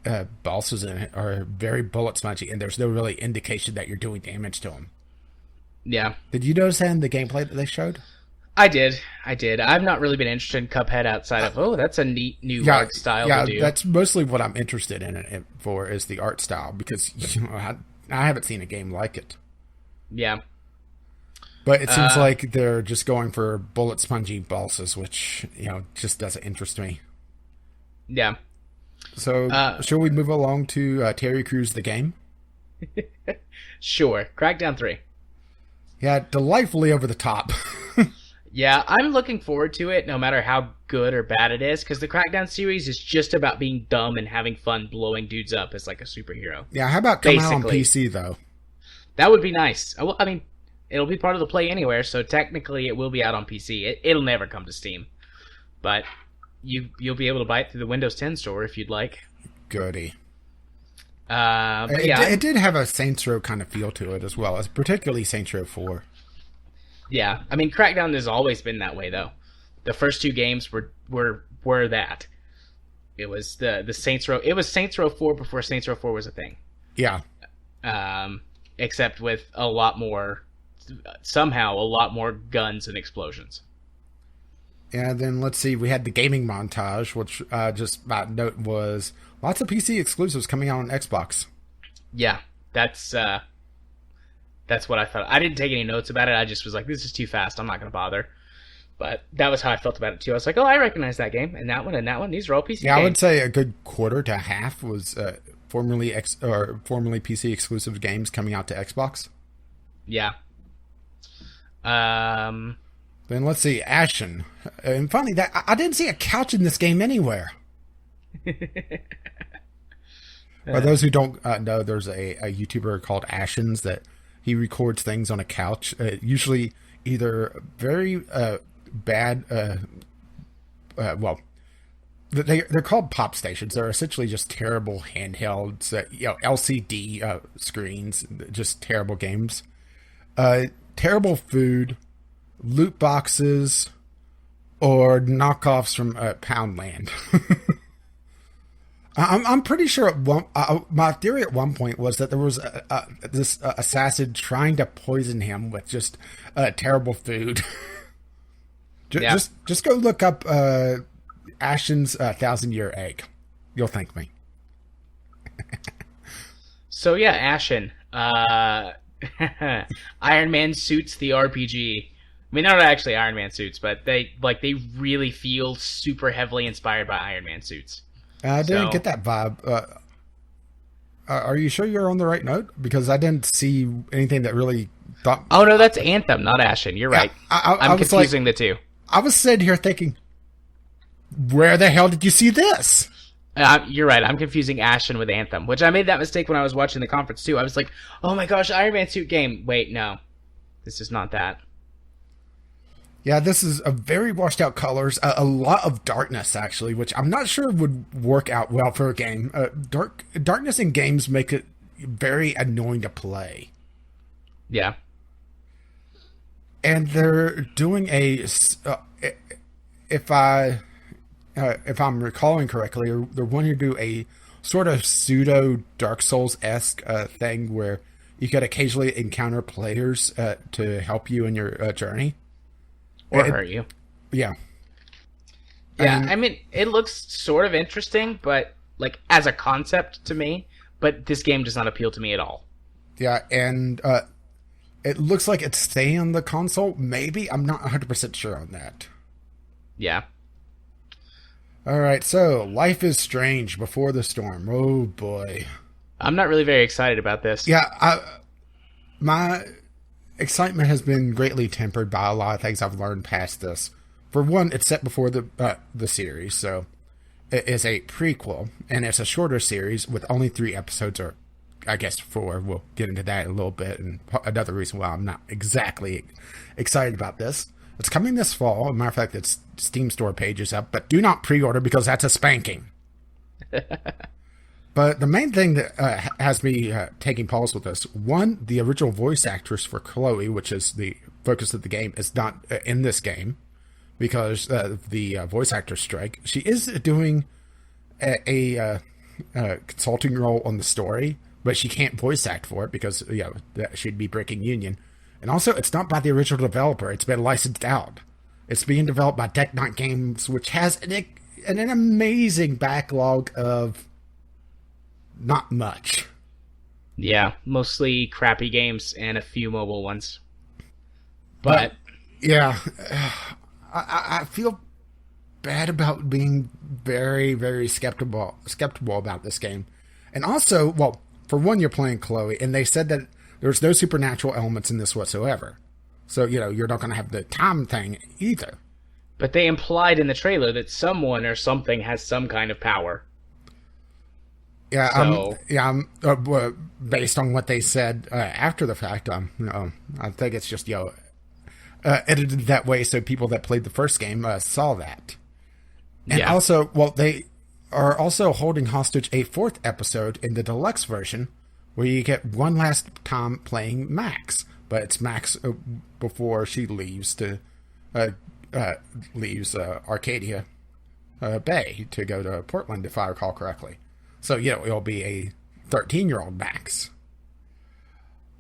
bosses in it are very bullet spongy, and there's no really indication that you're doing damage to them. Yeah, Did you notice that in the gameplay that they showed? I did. I've not really been interested in Cuphead outside of that's a neat new art style Yeah, to do. that's mostly what I'm interested in it for is the art style because I haven't seen a game like it. Yeah. But it seems like they're just going for bullet spongy bosses, which just doesn't interest me. Yeah. So, shall we move along to Terry Crews the game? Sure. Crackdown 3. Yeah, delightfully over the top. Yeah, I'm looking forward to it no matter how good or bad it is, because the Crackdown series is just about being dumb and having fun blowing dudes up as like a superhero. Yeah, how about coming out on Basically. PC, though? That would be nice. I mean, it'll be part of the Play Anywhere, so technically it will be out on PC. It'll never come to Steam. But you'll be able to buy it through the Windows 10 store if you'd like. Goody. But yeah, It did have a Saints Row kind of feel to it as well, as particularly Saints Row 4. yeah. I mean, Crackdown has always been that way, though. The first two games were that. It was the Saints Row. It was Saints Row 4 before Saints Row 4 was a thing. Yeah. Except with somehow a lot more guns and explosions. And then let's see, we had the gaming montage, which just about note was lots of PC exclusives coming out on Xbox. Yeah, that's what I thought. I didn't take any notes about it. I just was like, this is too fast. I'm not going to bother. But that was how I felt about it too. I was like, oh, I recognize that game and that one and that one. These are all PC Yeah, games. I would say a good quarter to half was formerly PC exclusive games coming out to Xbox. Yeah. Then let's see, Ashen. And funny that I didn't see a couch in this game anywhere. For those who don't know, there's a YouTuber called Ashens that he records things on a couch, usually either very bad. Well, they're called pop stations. They're essentially just terrible handhelds, LCD screens, just terrible games, terrible food, loot boxes, or knockoffs from Poundland. I'm pretty sure my theory at one point was that there was this assassin trying to poison him with just terrible food. Just go look up Ashen's 1,000-Year Egg. You'll thank me. So yeah, Ashen. Iron Man suits the RPG. I mean, they're not actually Iron Man suits, but they really feel super heavily inspired by Iron Man suits. I didn't get that vibe. Are you sure you're on the right note? Because I didn't see anything that really thought. Oh no, that's Anthem, not Ashen. You're right. I'm confusing the two. I was sitting here thinking, where the hell did you see this? You're right. I'm confusing Ashen with Anthem, which I made that mistake when I was watching the conference too. I was like, "Oh my gosh, Iron Man suit game." Wait, no, this is not that. Yeah, this is a very washed out colors, a lot of darkness actually, which I'm not sure would work out well for a game. Darkness in games make it very annoying to play. Yeah. And they're doing if I'm recalling correctly, they're wanting to do a sort of pseudo Dark Souls-esque thing where you could occasionally encounter players to help you in your journey. Or hurt you. Yeah. Yeah, I mean, it looks sort of interesting, but, like, as a concept to me, but this game does not appeal to me at all. Yeah, and it looks like it's staying on the console. Maybe. I'm not 100% sure on that. Yeah. All right, so Life is Strange Before the Storm. Oh, boy. I'm not really very excited about this. Yeah, my excitement has been greatly tempered by a lot of things I've learned past this. For one, it's set before the series, so it is a prequel, and it's a shorter series with only 3 episodes, or I guess 4. We'll get into that in a little bit, and another reason why I'm not exactly excited about this. It's coming this fall. As a matter of fact, its Steam store page is up, but do not pre-order because that's a spanking. But the main thing that has me taking pause with this, one, the original voice actress for Chloe, which is the focus of the game, is not in this game because of the voice actor strike. She is doing a consulting role on the story, but she can't voice act for it because she'd be breaking union. And also, it's not by the original developer. It's been licensed out. It's being developed by Tech Nine Games, which has an amazing backlog of not much. Yeah, mostly crappy games and a few mobile ones. But yeah, I feel bad about being very, very skeptical about this game. And also, well, for one, you're playing Chloe, and they said that there's no supernatural elements in this whatsoever. So, you're not going to have the time thing either. But they implied in the trailer that someone or something has some kind of power. Yeah, so, based on what they said after the fact, I think it's just edited that way so people that played the first game saw that. And also, well, they are also holding hostage a 4th episode in the deluxe version, where you get one last time playing Max, but it's Max before she leaves Arcadia Bay to go to Portland, if I recall correctly. So, it'll be a 13-year-old Max.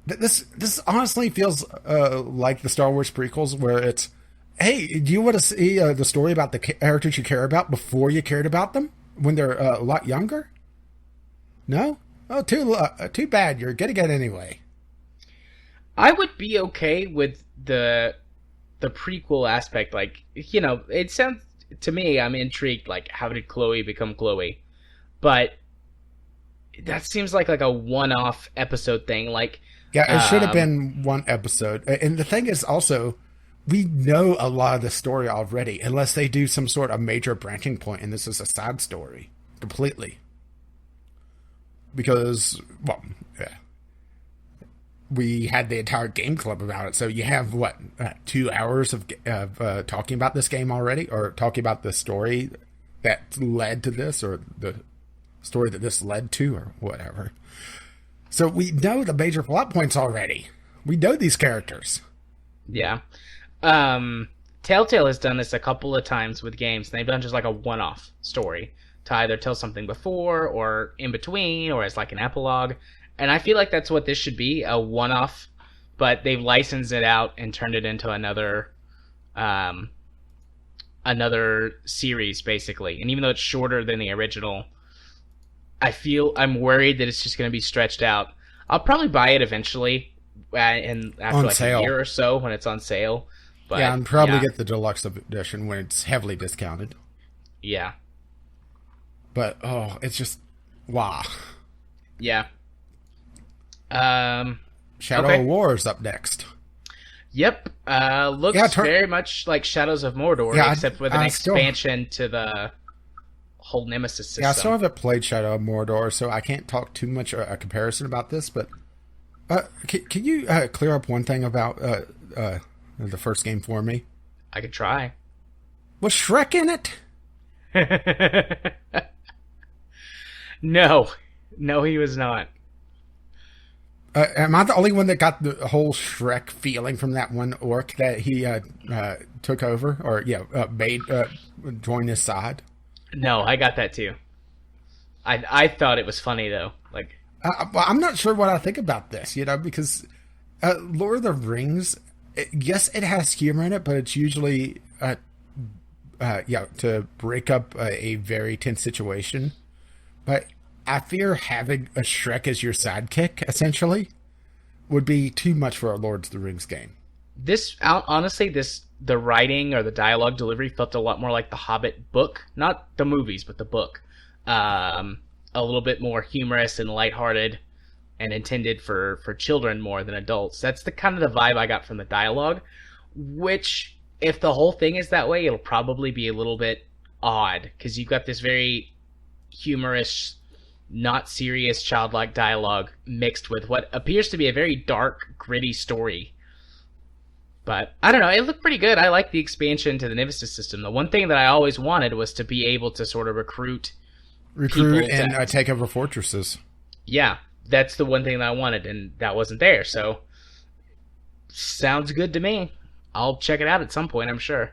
This honestly feels like the Star Wars prequels, where it's, hey, do you want to see the story about the characters you care about before you cared about them when they're a lot younger? No? Oh, too bad. You're getting it anyway. I would be okay with the prequel aspect. Like, it sounds to me, I'm intrigued. Like, how did Chloe become Chloe? But that seems like a one-off episode thing. Like, yeah, it should have been one episode. And the thing is also, we know a lot of the story already, unless they do some sort of major branching point, and this is a side story completely. Because, well, we had the entire game club about it. So you have, 2 hours of talking about this game already? Or talking about the story that led to this, or the story that this led to, or whatever. So we know the major plot points already. We know these characters. Yeah. Telltale has done this a couple of times with games. They've done just a one-off story to either tell something before or in between or as an epilogue. And I feel like that's what this should be, a one-off, but they've licensed it out and turned it into another series, basically. And even though it's shorter than the original, I'm worried that it's just going to be stretched out. I'll probably buy it eventually, and after a year or so when it's on sale. But, and probably get the deluxe edition when it's heavily discounted. Yeah. But, it's just, wow. Yeah. Shadow of War is up next. Yep. Looks very much like Shadows of Mordor, except with an expansion to the whole Nemesis Yeah, I still system. haven't played Shadow of Mordor, so I can't talk too much a comparison about this. But can you clear up one thing about the first game for me? I could try. Was Shrek in it? No, no, he was not. Am I the only one that got the whole Shrek feeling from that one orc that he took over, or made join his side? No, I got that too. I thought it was funny though. Like, Well, I'm not sure what I think about this, because Lord of the Rings, yes, it has humor in it, but it's usually to break up a very tense situation. But I fear having a Shrek as your sidekick, essentially, would be too much for a Lord of the Rings game. honestly, the writing or the dialogue delivery felt a lot more like the Hobbit book, not the movies, but the book. A little bit more humorous and lighthearted, and intended for children more than adults. That's the kind of the vibe I got from the dialogue. Which, if the whole thing is that way, it'll probably be a little bit odd because you've got this very humorous, not serious, childlike dialogue mixed with what appears to be a very dark, gritty story. But I don't know, it looked pretty good. I like the expansion to the Nemesis system. The one thing that I always wanted was to be able to sort of recruit and take over fortresses. Yeah, that's the one thing that I wanted, and that wasn't there. So, sounds good to me. I'll check it out at some point, I'm sure.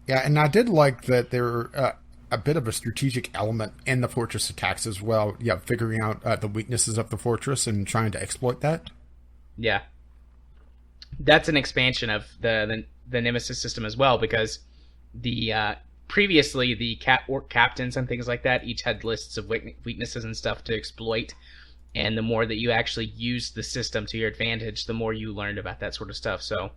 Yeah, and I did like that there were a bit of a strategic element in the fortress attacks as well. Yeah, figuring out the weaknesses of the fortress and trying to exploit that. Yeah, that's an expansion of the Nemesis system as well, because the previously the orc captains and things like that each had lists of weaknesses and stuff to exploit, and the more that you actually used the system to your advantage, the more you learned about that sort of stuff. So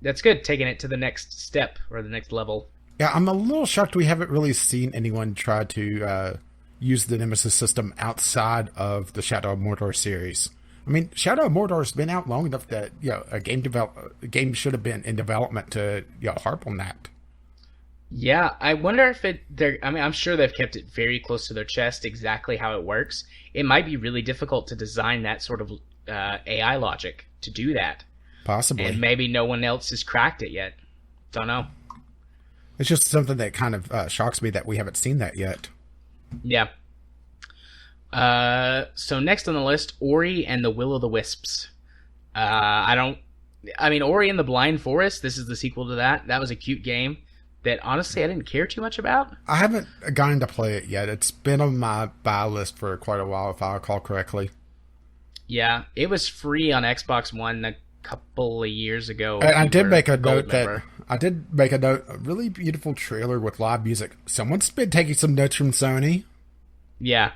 that's good, taking it to the next step or the next level. Yeah, I'm a little shocked we haven't really seen anyone try to use the Nemesis system outside of the Shadow of Mordor series. I mean, Shadow of Mordor has been out long enough that a game should have been in development to harp on that. Yeah, I wonder if I'm sure they've kept it very close to their chest exactly how it works. It might be really difficult to design that sort of AI logic to do that. Possibly. And maybe no one else has cracked it yet. Don't know. It's just something that kind of shocks me that we haven't seen that yet. Yeah. So next on the list, Ori and the Will-o'-the-Wisps. Ori and the Blind Forest, this is the sequel to that. That was a cute game that honestly I didn't care too much about. I haven't gotten to play it yet. It's been on my buy list for quite a while, if I recall correctly. Yeah, it was free on Xbox One a couple of years ago. And I did make a note a really beautiful trailer with live music. Someone's been taking some notes from Sony. Yeah.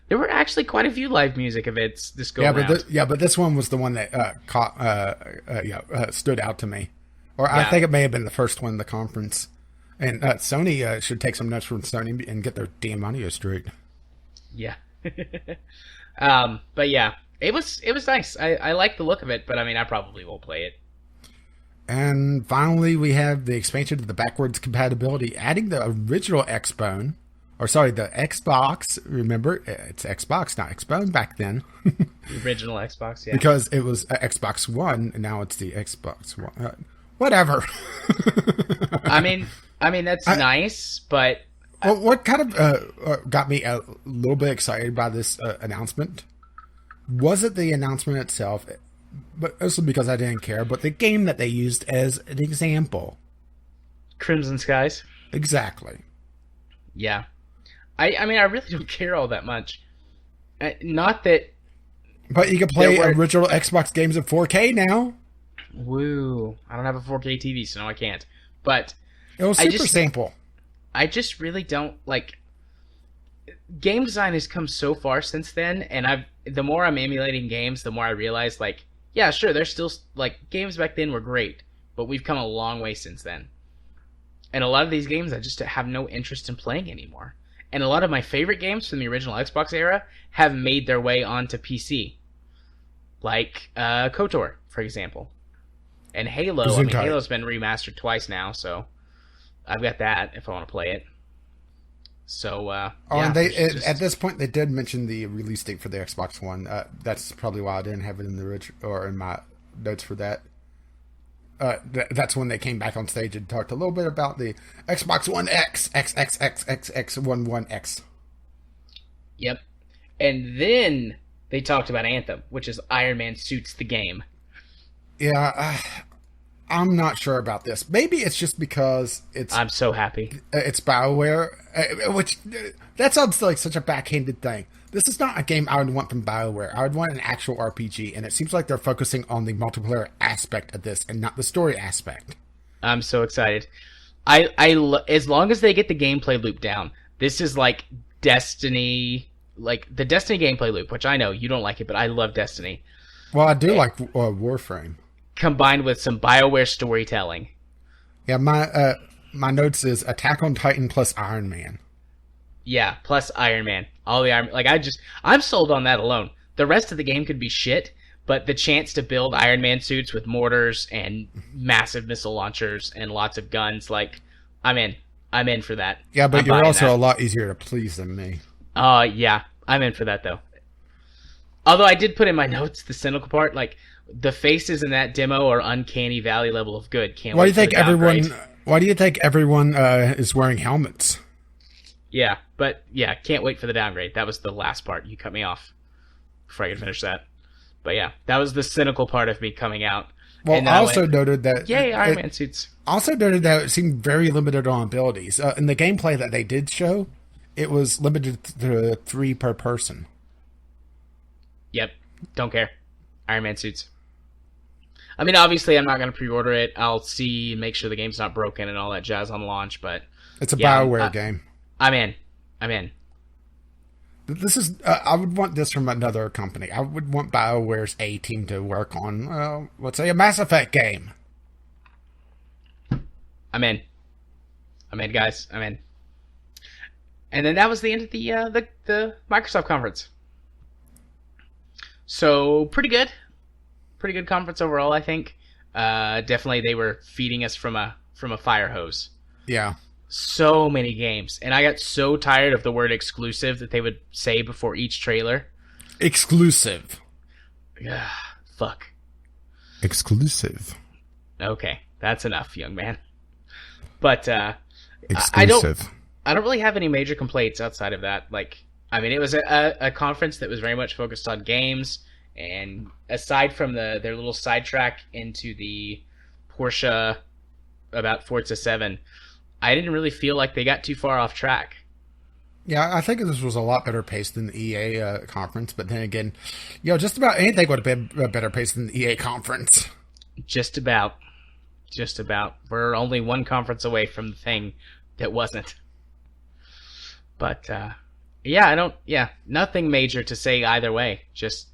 There were actually quite a few live music events this go around. But this one was the one that stood out to me. Or I think it may have been the first one in the conference. And Sony should take some notes from Sony and get their damn audio straight. Yeah. But yeah, it was nice. I like the look of it, but I mean, I probably won't play it. And finally, we have the expansion of the backwards compatibility, adding the original Xbone. Or sorry, the Xbox. Remember, it's Xbox, not Xbone back then. The original Xbox, yeah. Because it was Xbox One, and now it's the Xbox One. Whatever. I mean that's nice, but well, what kind of got me a little bit excited by this announcement wasn't the announcement itself, but also because I didn't care, but the game that they used as an example. Crimson Skies. Exactly. Yeah. I mean, I really don't care all that much. Not that. But you can play original Xbox games in 4K now. Woo! I don't have a 4K TV, so no, I can't. But it was super simple. I just really don't like. Game design has come so far since then, and the more I'm emulating games, the more I realize, like, yeah, sure, there's still like games back then were great, but we've come a long way since then. And a lot of these games I just have no interest in playing anymore. And a lot of my favorite games from the original Xbox era have made their way onto PC, like KOTOR, for example. And Halo. I mean, Halo's been remastered twice now, so I've got that if I want to play it. So and at this point they did mention the release date for the Xbox One. That's probably why I didn't have it in the or in my notes for that. That's when they came back on stage and talked a little bit about the Xbox One X, XXXXX11X. Yep. And then they talked about Anthem, which is Iron Man suits the game. Yeah, I'm not sure about this. Maybe it's just because I'm so happy. It's BioWare, which that sounds like such a backhanded thing. This is not a game I would want from BioWare. I would want an actual RPG, and it seems like they're focusing on the multiplayer aspect of this and not the story aspect. I'm so excited. As long as they get the gameplay loop down, this is like Destiny, like the Destiny gameplay loop, which I know you don't like it, but I love Destiny. Well, I do like Warframe. Combined with some BioWare storytelling. Yeah, my notes is Attack on Titan plus Iron Man. Yeah, plus Iron Man. All the Iron, like I'm sold on that alone. The rest of the game could be shit, but the chance to build Iron Man suits with mortars and massive missile launchers and lots of guns, like I'm in. I'm in for that. Yeah, but you're also a lot easier to please than me. Yeah, I'm in for that though. Although I did put in my notes the cynical part, like the faces in that demo are uncanny valley level of good. Why do you think everyone is wearing helmets? Yeah, but yeah, can't wait for the downgrade. That was the last part. You cut me off before I could finish that. But yeah, that was the cynical part of me coming out. Well, I also noted that... Yay, Iron Man suits. Also noted that it seemed very limited on abilities. In the gameplay that they did show, it was limited to 3 per person. Yep, don't care. Iron Man suits. I mean, obviously, I'm not going to pre-order it. I'll see and make sure the game's not broken and all that jazz on launch, but... It's a BioWare game. I'm in. This is... I would want this from another company. I would want BioWare's A-team to work on, let's say, a Mass Effect game. I'm in, guys. I'm in. And then that was the end of the Microsoft conference. So, pretty good. Pretty good conference overall, I think. Definitely they were feeding us from a fire hose. Yeah. So many games. And I got so tired of the word exclusive that they would say before each trailer. Exclusive. Fuck. Exclusive. Okay, that's enough, young man. But exclusive. I don't really have any major complaints outside of that. Like, I mean, it was a conference that was very much focused on games, and aside from their little sidetrack into the Porsche about Forza 7, I didn't really feel like they got too far off track. Yeah, I think this was a lot better paced than the EA conference, but then again, just about anything would have been better paced than the EA conference. Just about. We're only one conference away from the thing that wasn't. But, nothing major to say either way. Just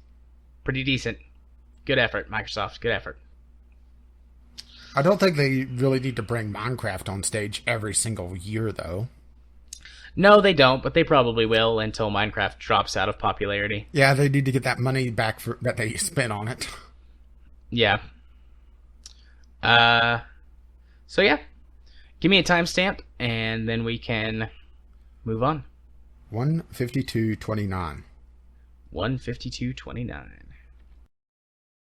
pretty decent. Good effort, Microsoft. Good effort. I don't think they really need to bring Minecraft on stage every single year, though. No, they don't, but they probably will until Minecraft drops out of popularity. Yeah, they need to get that money back that they spent on it. Yeah. So yeah. Give me a timestamp, and then we can move on. 1:52:29. 1:52:29.